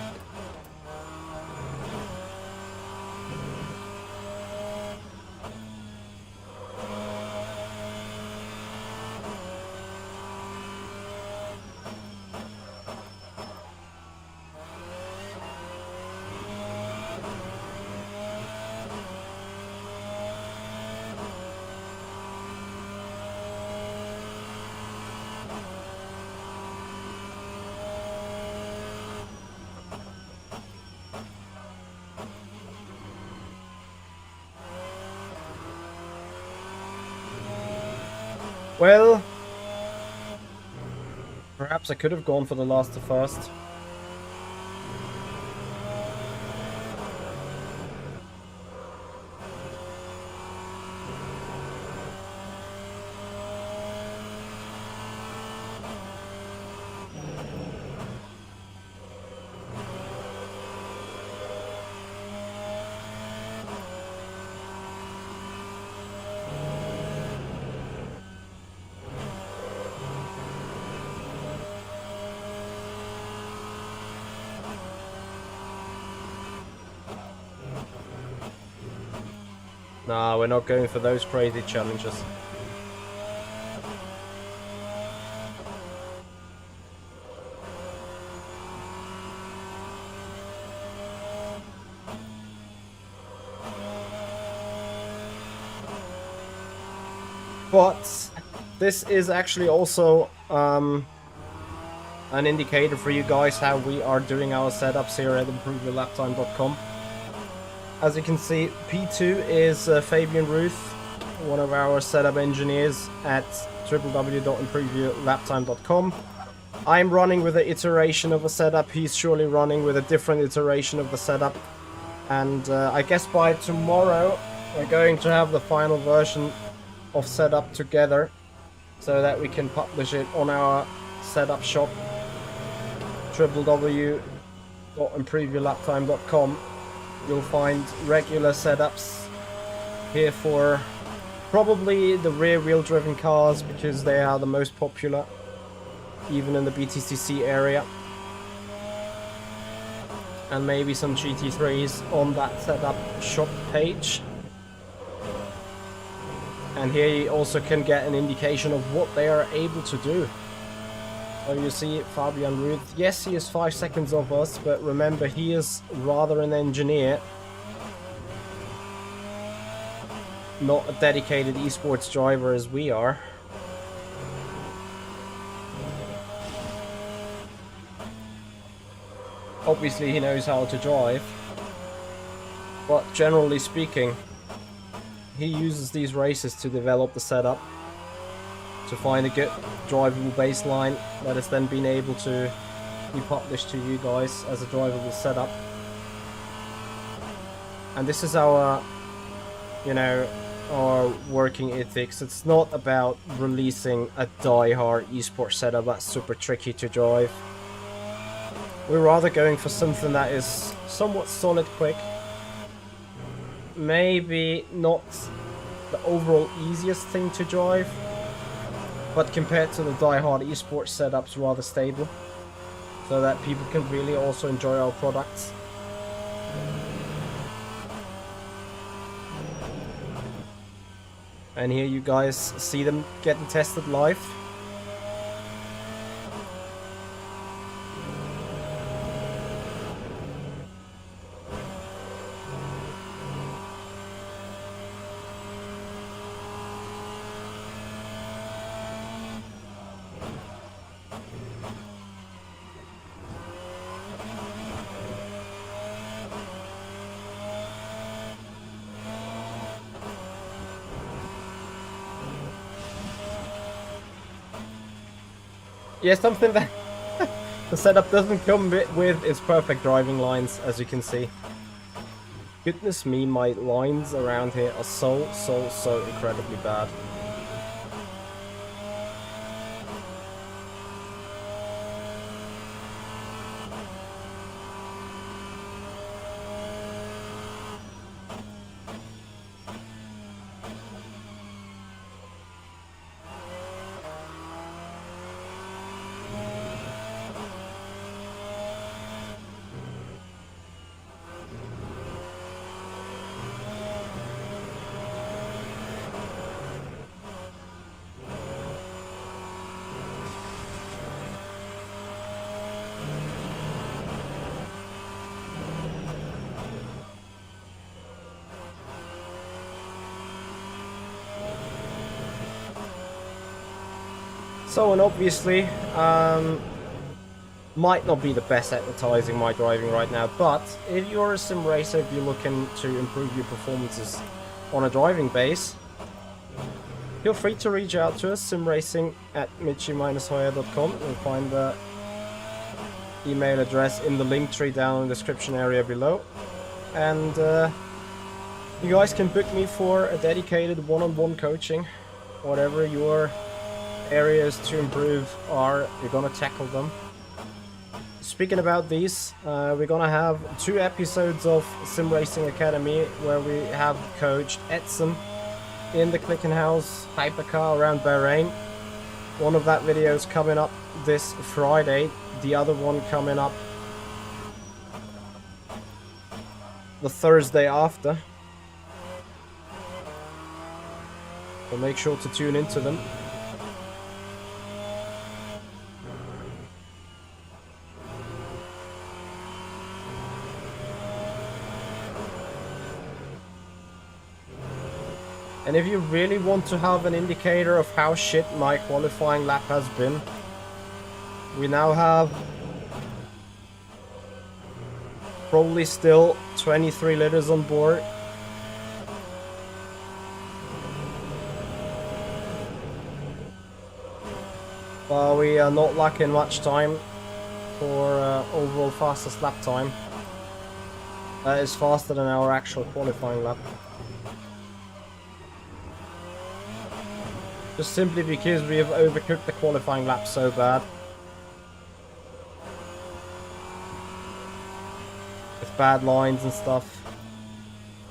[SPEAKER 1] Well, perhaps I could have gone for the last to first. Nah, we're not going for those crazy challenges. But this is actually also an indicator for you guys how we are doing our setups here at improveyourlaptime.com. As you can see, P2 is Fabian Ruth, one of our setup engineers at www.improveyourlaptime.com. I'm running with an iteration of a setup, he's surely running with a different iteration of the setup. And I guess by tomorrow we're going to have the final version of setup together, so that we can publish it on our setup shop, www.improveyourlaptime.com. You'll find regular setups here for probably the rear wheel driven cars, because they are the most popular, even in the BTCC area. And maybe some GT3s on that setup shop page. And here you also can get an indication of what they are able to do. So you see Fabian Ruth, yes, he is 5 seconds off us, but remember, he is rather an engineer, not a dedicated esports driver as we are. Obviously he knows how to drive, but generally speaking, he uses these races to develop the setup, to find a good drivable baseline that has then been able to be published to you guys as a drivable setup. And this is our, you know, our working ethics. It's not about releasing a die-hard esports setup that's super tricky to drive. We're rather going for something that is somewhat solid quick. Maybe not the overall easiest thing to drive, but compared to the die-hard esports setups, rather stable, so that people can really also enjoy our products. And here you guys see them getting tested live. Yeah, something that the setup doesn't come with is perfect driving lines, as you can see. Goodness me, my lines around here are so incredibly bad. So, and obviously, might not be the best advertising my driving right now, but if you're a sim racer, if you're looking to improve your performances on a driving base, feel free to reach out to us, simracing@michi-hoya.com. You'll find the email address in the link tree down in the description area below. And you guys can book me for a dedicated one-on-one coaching. Whatever your areas to improve are, we're gonna tackle them. Speaking about these, we're gonna have 2 episodes of Sim Racing Academy where we have coached Edson in the Clickenhouse hypercar around Bahrain. One of that video is coming up this Friday, the other one coming up the Thursday after. So make sure to tune into them. And if you really want to have an indicator of how shit my qualifying lap has been, we now have probably still 23 liters on board. But we are not lacking much time for overall fastest lap time. That is faster than our actual qualifying lap. Just simply because we have overcooked the qualifying lap so bad. With bad lines and stuff.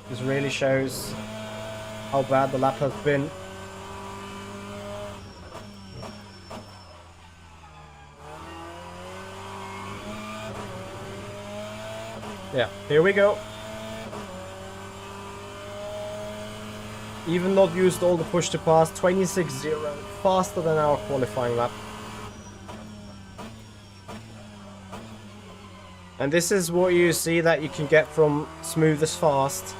[SPEAKER 1] This really shows how bad the lap has been. Yeah, here we go. Even not used all the push to pass, 26.0, faster than our qualifying lap. And this is what you see that you can get from smooth is fast,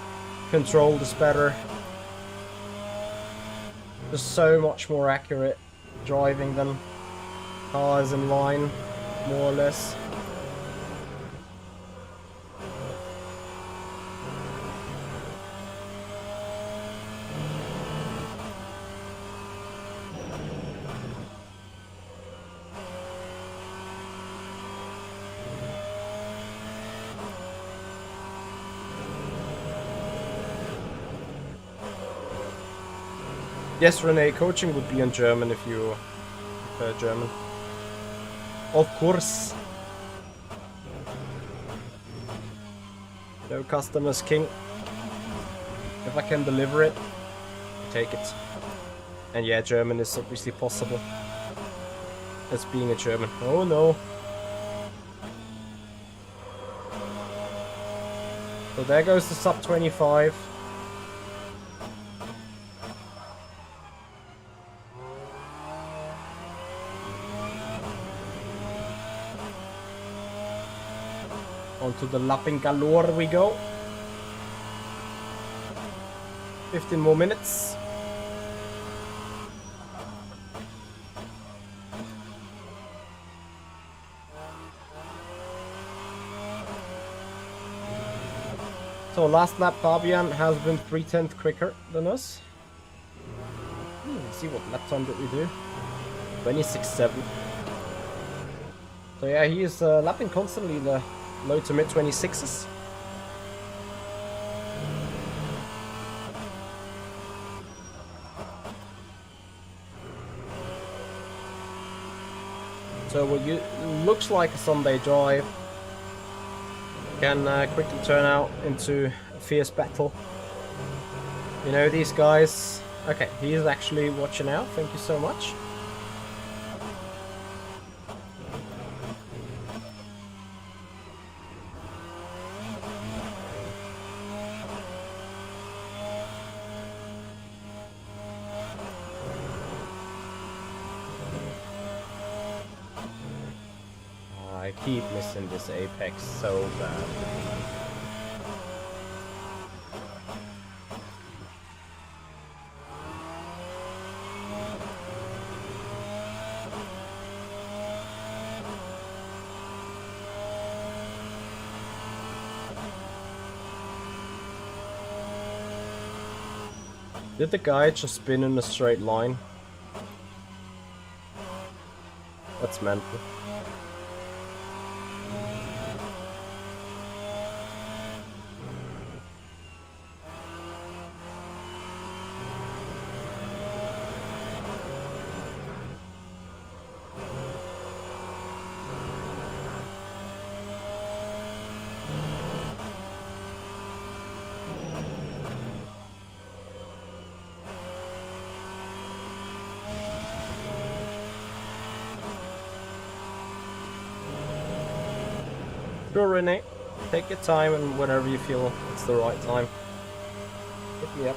[SPEAKER 1] controlled is better. Just so much more accurate driving than cars in line, more or less. Yes, Renee, coaching would be in German if you prefer German. Of course. No customers king. If I can deliver it, I take it. And yeah, German is obviously possible. As being a German. Oh no. So there goes the sub 25. Onto the lapping galore we go. 15 more minutes. So last lap Fabian has been 3/10 quicker than us. Let's see what lap time did we do. 26.7. So yeah, he is lapping constantly the low to mid 26s. So what looks like a Sunday drive can quickly turn out into a fierce battle. You know, these guys... Okay, he is actually watching out, thank you so much. I keep missing this apex so bad. Did the guy just spin in a straight line? That's mental. Sure, Renee. Take your time and whenever you feel it's the right time. Hit me up.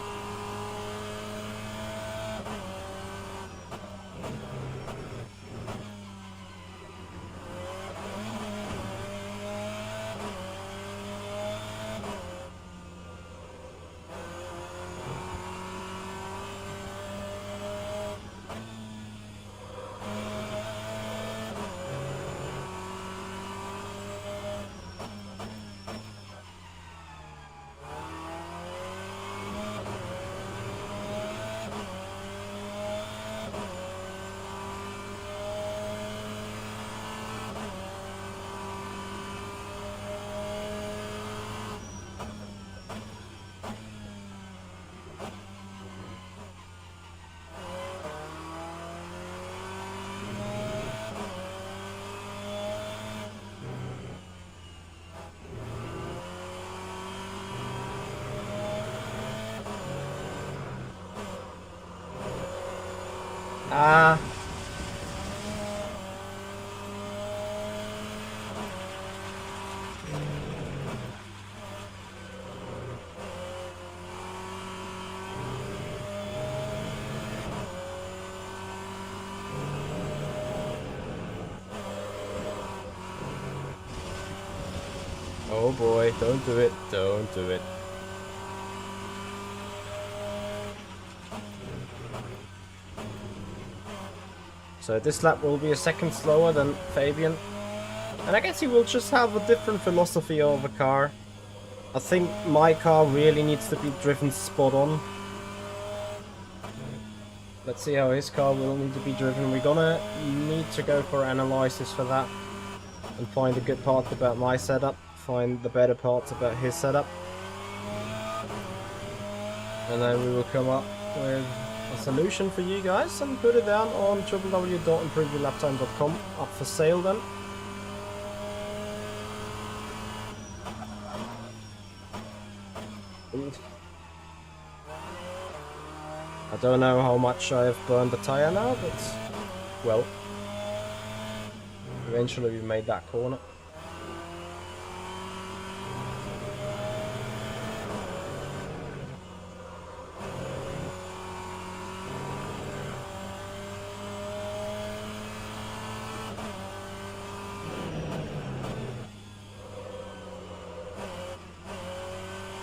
[SPEAKER 1] Ah. Oh boy, don't do it, don't do it. So this lap will be a second slower than Fabian. And I guess he will just have a different philosophy of a car. I think my car really needs to be driven spot on. Let's see how his car will need to be driven. We're gonna need to go for analysis for that. And find the good parts about my setup. Find the better parts about his setup. And then we will come up with a solution for you guys and put it down on www.improveyourlaptime.com, up for sale then. I don't know how much I have burned the tire now, but well, eventually we made that corner.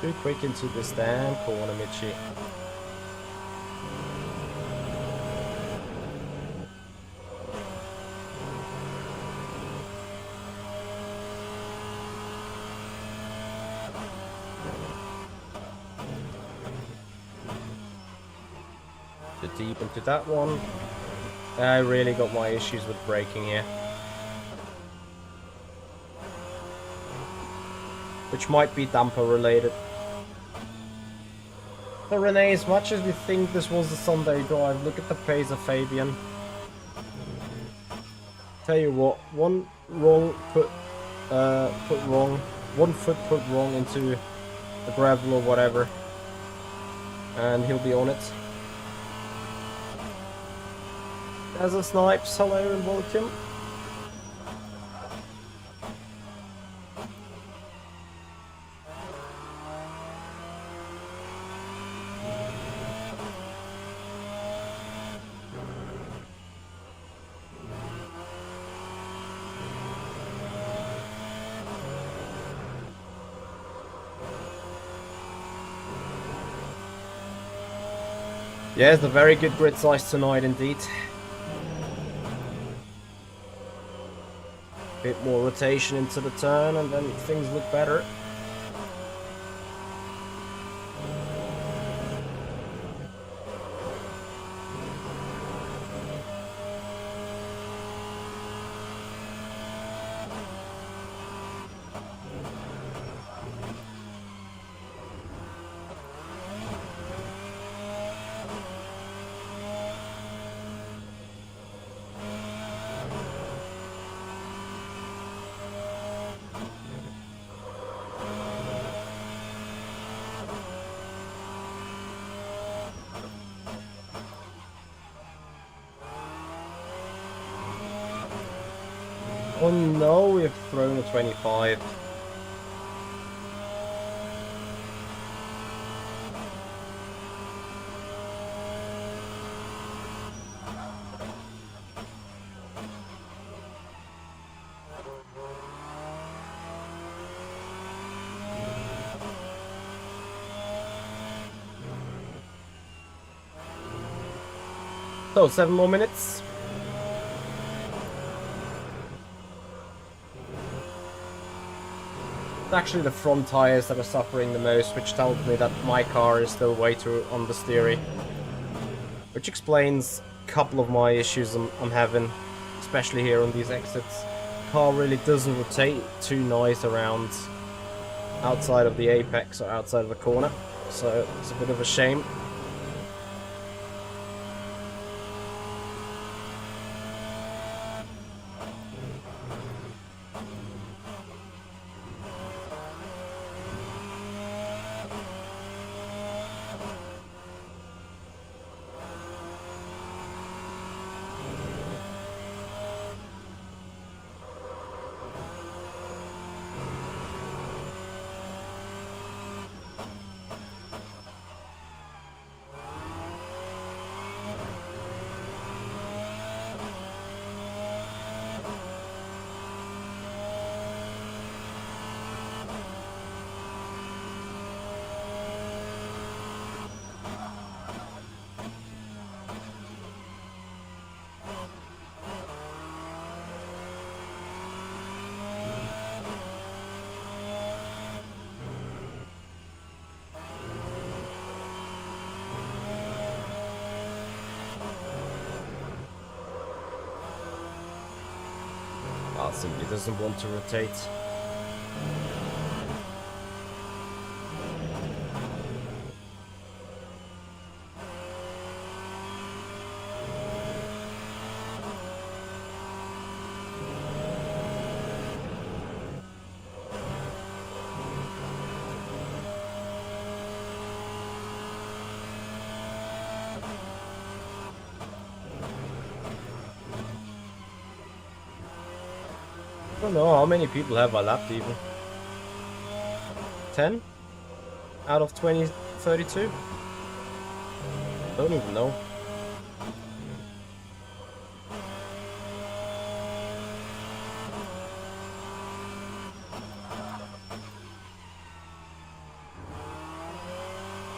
[SPEAKER 1] Too quick into this damn corner, Mitchie. Too deep into that one. I really got my issues with braking here. Which might be damper related. So Renee, as much as we think this was a Sunday drive, look at the pace of Fabian. Tell you what, one foot put wrong into the gravel or whatever, and he'll be on it. There's a Snipes, hello and welcome. Yeah, it's a very good grid size tonight indeed. Bit more rotation into the turn and then things look better. Oh no, we've thrown a 25. So, 7 more minutes. It's actually the front tires that are suffering the most, which tells me that my car is still way too understeery. Which explains a couple of my issues I'm having, especially here on these exits. Car really doesn't rotate too nice around outside of the apex or outside of the corner, so it's a bit of a shame. Simply doesn't want to rotate. I don't know how many people have I lapped even. 10 out of 20, 32? Don't even know.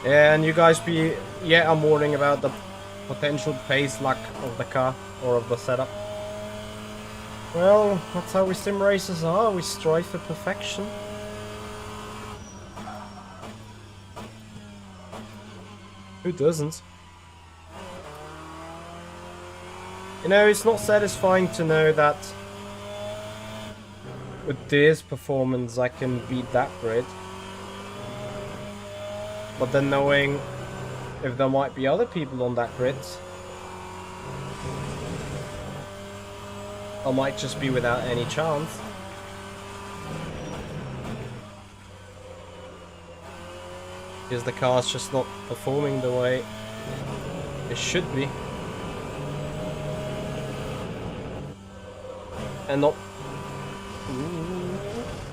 [SPEAKER 1] And you guys I'm worrying about the potential pace lack of the car or of the setup. Well, that's how we sim racers are, we strive for perfection. Who doesn't? You know, it's not satisfying to know that with this performance I can beat that grid. But then knowing if there might be other people on that grid, I might just be without any chance. Because the car's just not performing the way it should be. And not...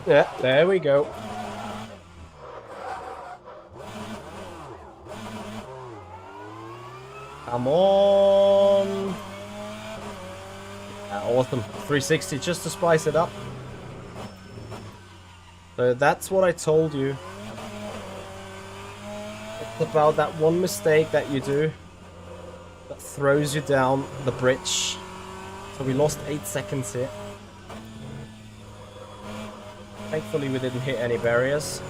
[SPEAKER 1] Yeah, there we go. Come on! Awesome. 360 just to spice it up. So that's what I told you. It's about that one mistake that you do that throws you down the bridge. So we lost 8 seconds here. Thankfully we didn't hit any barriers.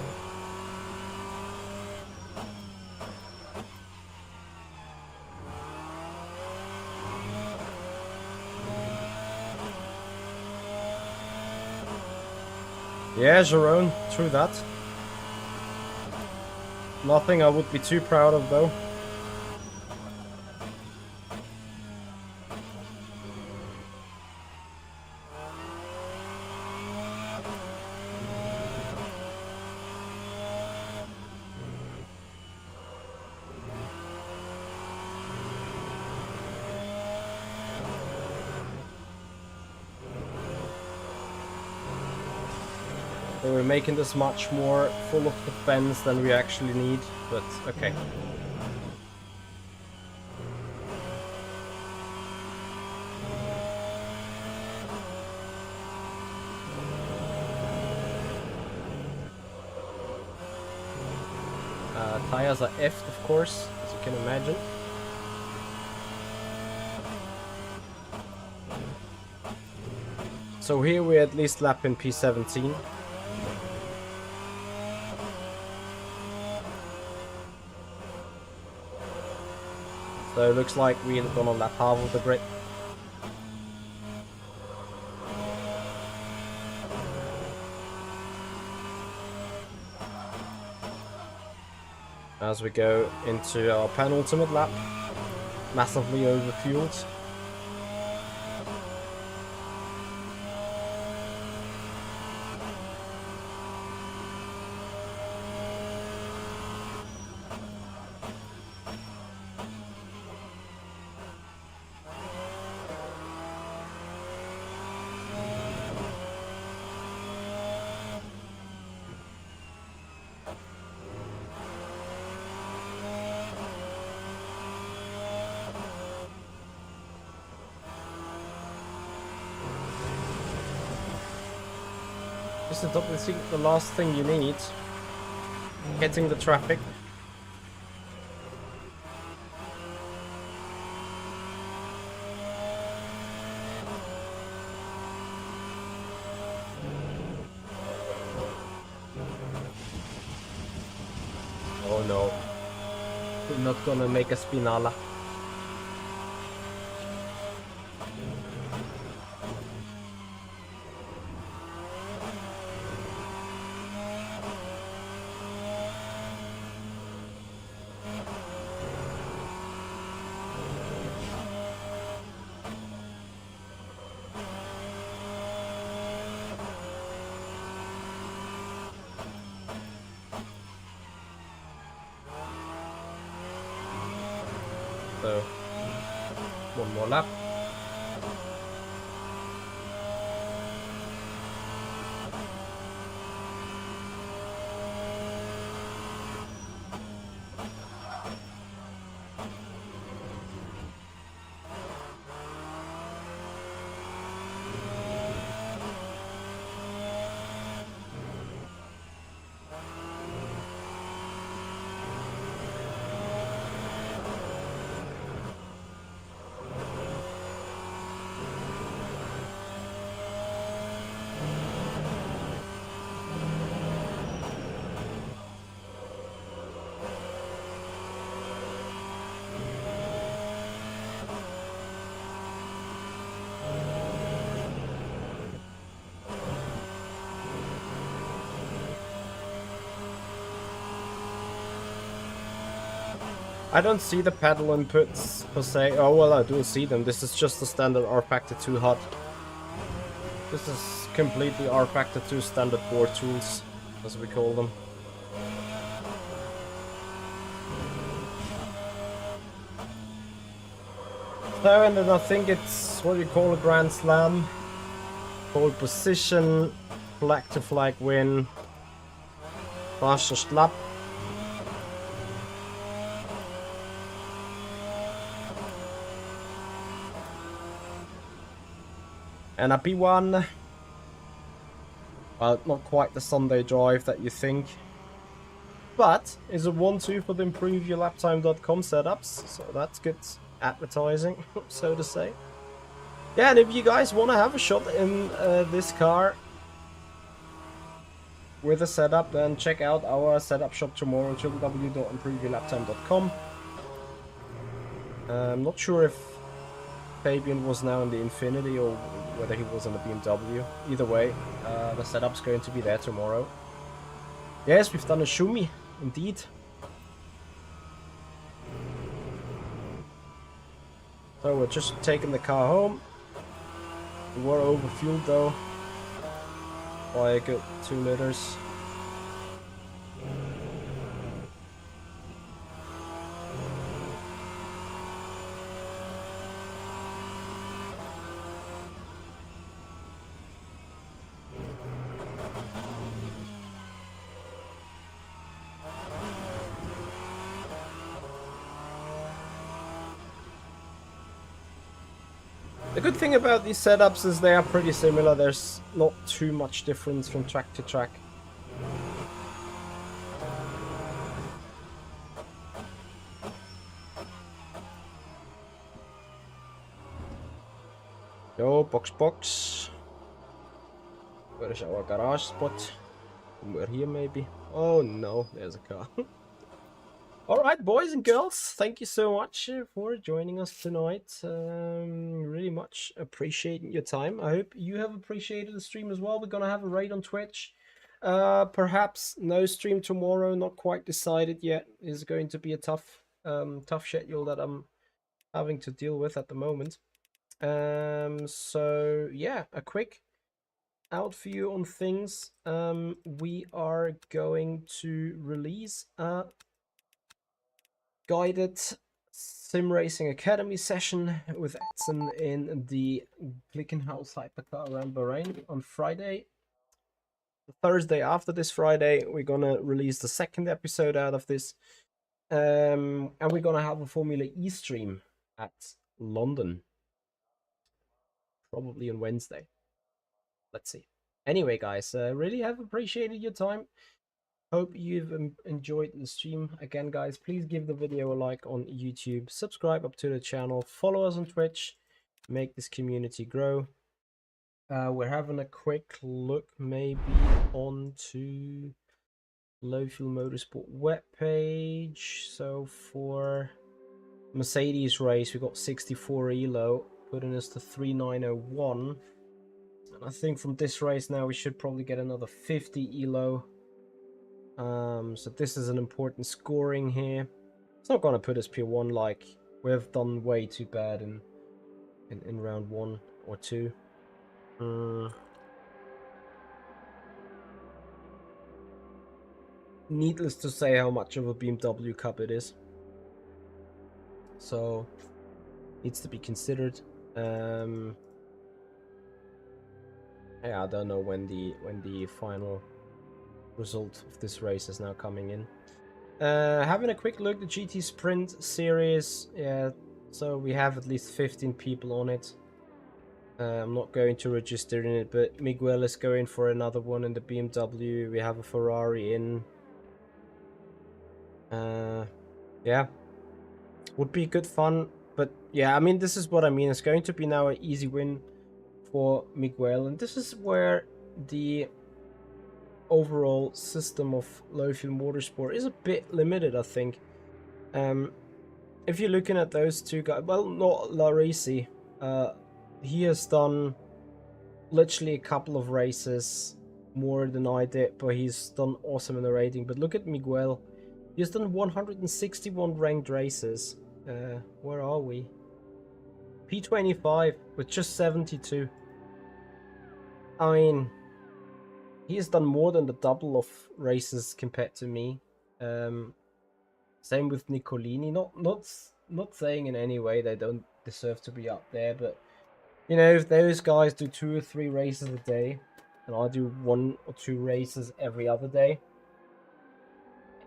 [SPEAKER 1] Yeah, Jerome, true that. Nothing I would be too proud of though. So we're making this much more full of defense than we actually need, but okay. Tires are effed, of course, as you can imagine. So here we're at least lapping P17. So it looks like we're gonna lap half of the grid. As we go into our penultimate lap, massively overfueled. Just to double think the last thing you need, getting the traffic. Oh no, we're not gonna make a spinala. So, one more lap. I don't see the pedal inputs per se. Oh well, I do see them. This is just the standard rFactor 2 HUD. This is completely rFactor 2 standard board tools, as we call them. So, and then I think it's what you call a Grand Slam. Pole position, flag to flag win, fastest lap. And a P1, well, not quite the Sunday drive that you think, but is a 1-2 for the improveyourlaptime.com setups, so that's good advertising, so to say. Yeah, and if you guys want to have a shot in this car with a setup, then check out our setup shop tomorrow, www.improveyourlaptime.com. I'm not sure if Fabian was now in the Infinity or whether he was in the BMW. Either way, the setup's going to be there tomorrow. Yes, we've done a Shumi, indeed. So we're just taking the car home. We were overfueled though by a good 2 liters. The good thing about these setups is they are pretty similar. There's not too much difference from track to track. Yo, box. Where is our garage spot? Somewhere here maybe. Oh no, there's a car. Alright, boys and girls, thank you so much for joining us tonight. Really much appreciating your time. I hope you have appreciated the stream as well. We're gonna have a raid on Twitch. Perhaps no stream tomorrow, not quite decided yet. It's going to be a tough schedule that I'm having to deal with at the moment. So yeah, a quick out for you on things. We are going to release a guided Simracing Academy session with Edson in the Glickenhaus Hypercar around Bahrain on Friday. The Thursday after this Friday, we're gonna release the second episode out of this. And we're gonna have a Formula E stream at London. Probably on Wednesday. Let's see. Anyway, guys, really have appreciated your time. Hope you've enjoyed the stream. Again, guys, please give the video a like on YouTube, subscribe up to the channel, follow us on Twitch, make this community grow. We're having a quick look maybe onto Low Fuel Motorsport webpage. So for Mercedes race, we got 64 elo, putting us to 3901. And I think from this race now we should probably get another 50 elo. So this is an important scoring here. It's not gonna put us P1 like we've done way too bad in round 1 or 2. Needless to say how much of a BMW Cup it is. So needs to be considered. Yeah, I don't know when the final result of this race is now coming in. Having a quick look, the GT Sprint Series, yeah, so we have at least 15 people on it. I'm not going to register in it, but Miguel is going for another one in the BMW. We have a Ferrari in. Yeah, would be good fun, but yeah, I mean, this is what I mean. It's going to be now an easy win for Miguel, and this is where the overall system of low fuel motorsport is a bit limited, I think. If you're looking at those two guys, well, not Larisi, he has done literally a couple of races more than I did, but he's done awesome in the rating. But look at Miguel, he's done 161 ranked races. Where are we? P25 with just 72. I mean, he has done more than the double of races compared to me. Same with Nicolini. Not saying in any way they don't deserve to be up there, but you know, if those guys do 2 or 3 races a day, and I do 1 or 2 races every other day,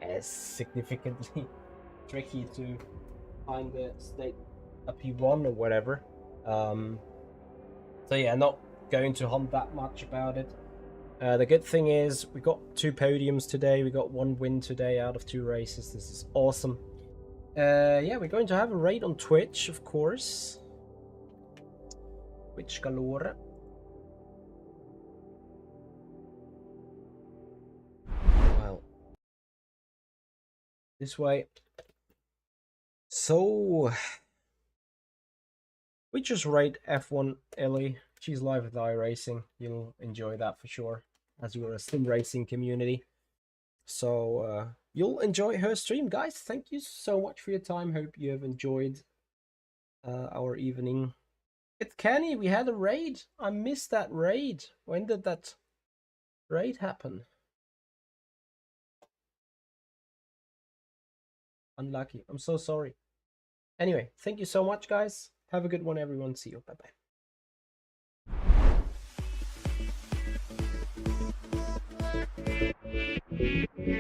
[SPEAKER 1] it's significantly tricky to find the state a P1 or whatever. So yeah, not going to hunt that much about it. The good thing is we got 2 podiums today. We got 1 win today out of 2 races. This is awesome. Yeah, we're going to have a raid on Twitch, of course. Twitch galore. Well, this way. So We just rate F1 Ellie. She's live with iRacing. You'll enjoy that for sure, as we're a sim racing community. So you'll enjoy her stream, guys. Thank you so much for your time. Hope you have enjoyed our evening. It's Kenny. We had a raid. I missed that raid. When did that raid happen? Unlucky. I'm so sorry. Anyway, thank you so much, guys. Have a good one, everyone. See you. Bye-bye.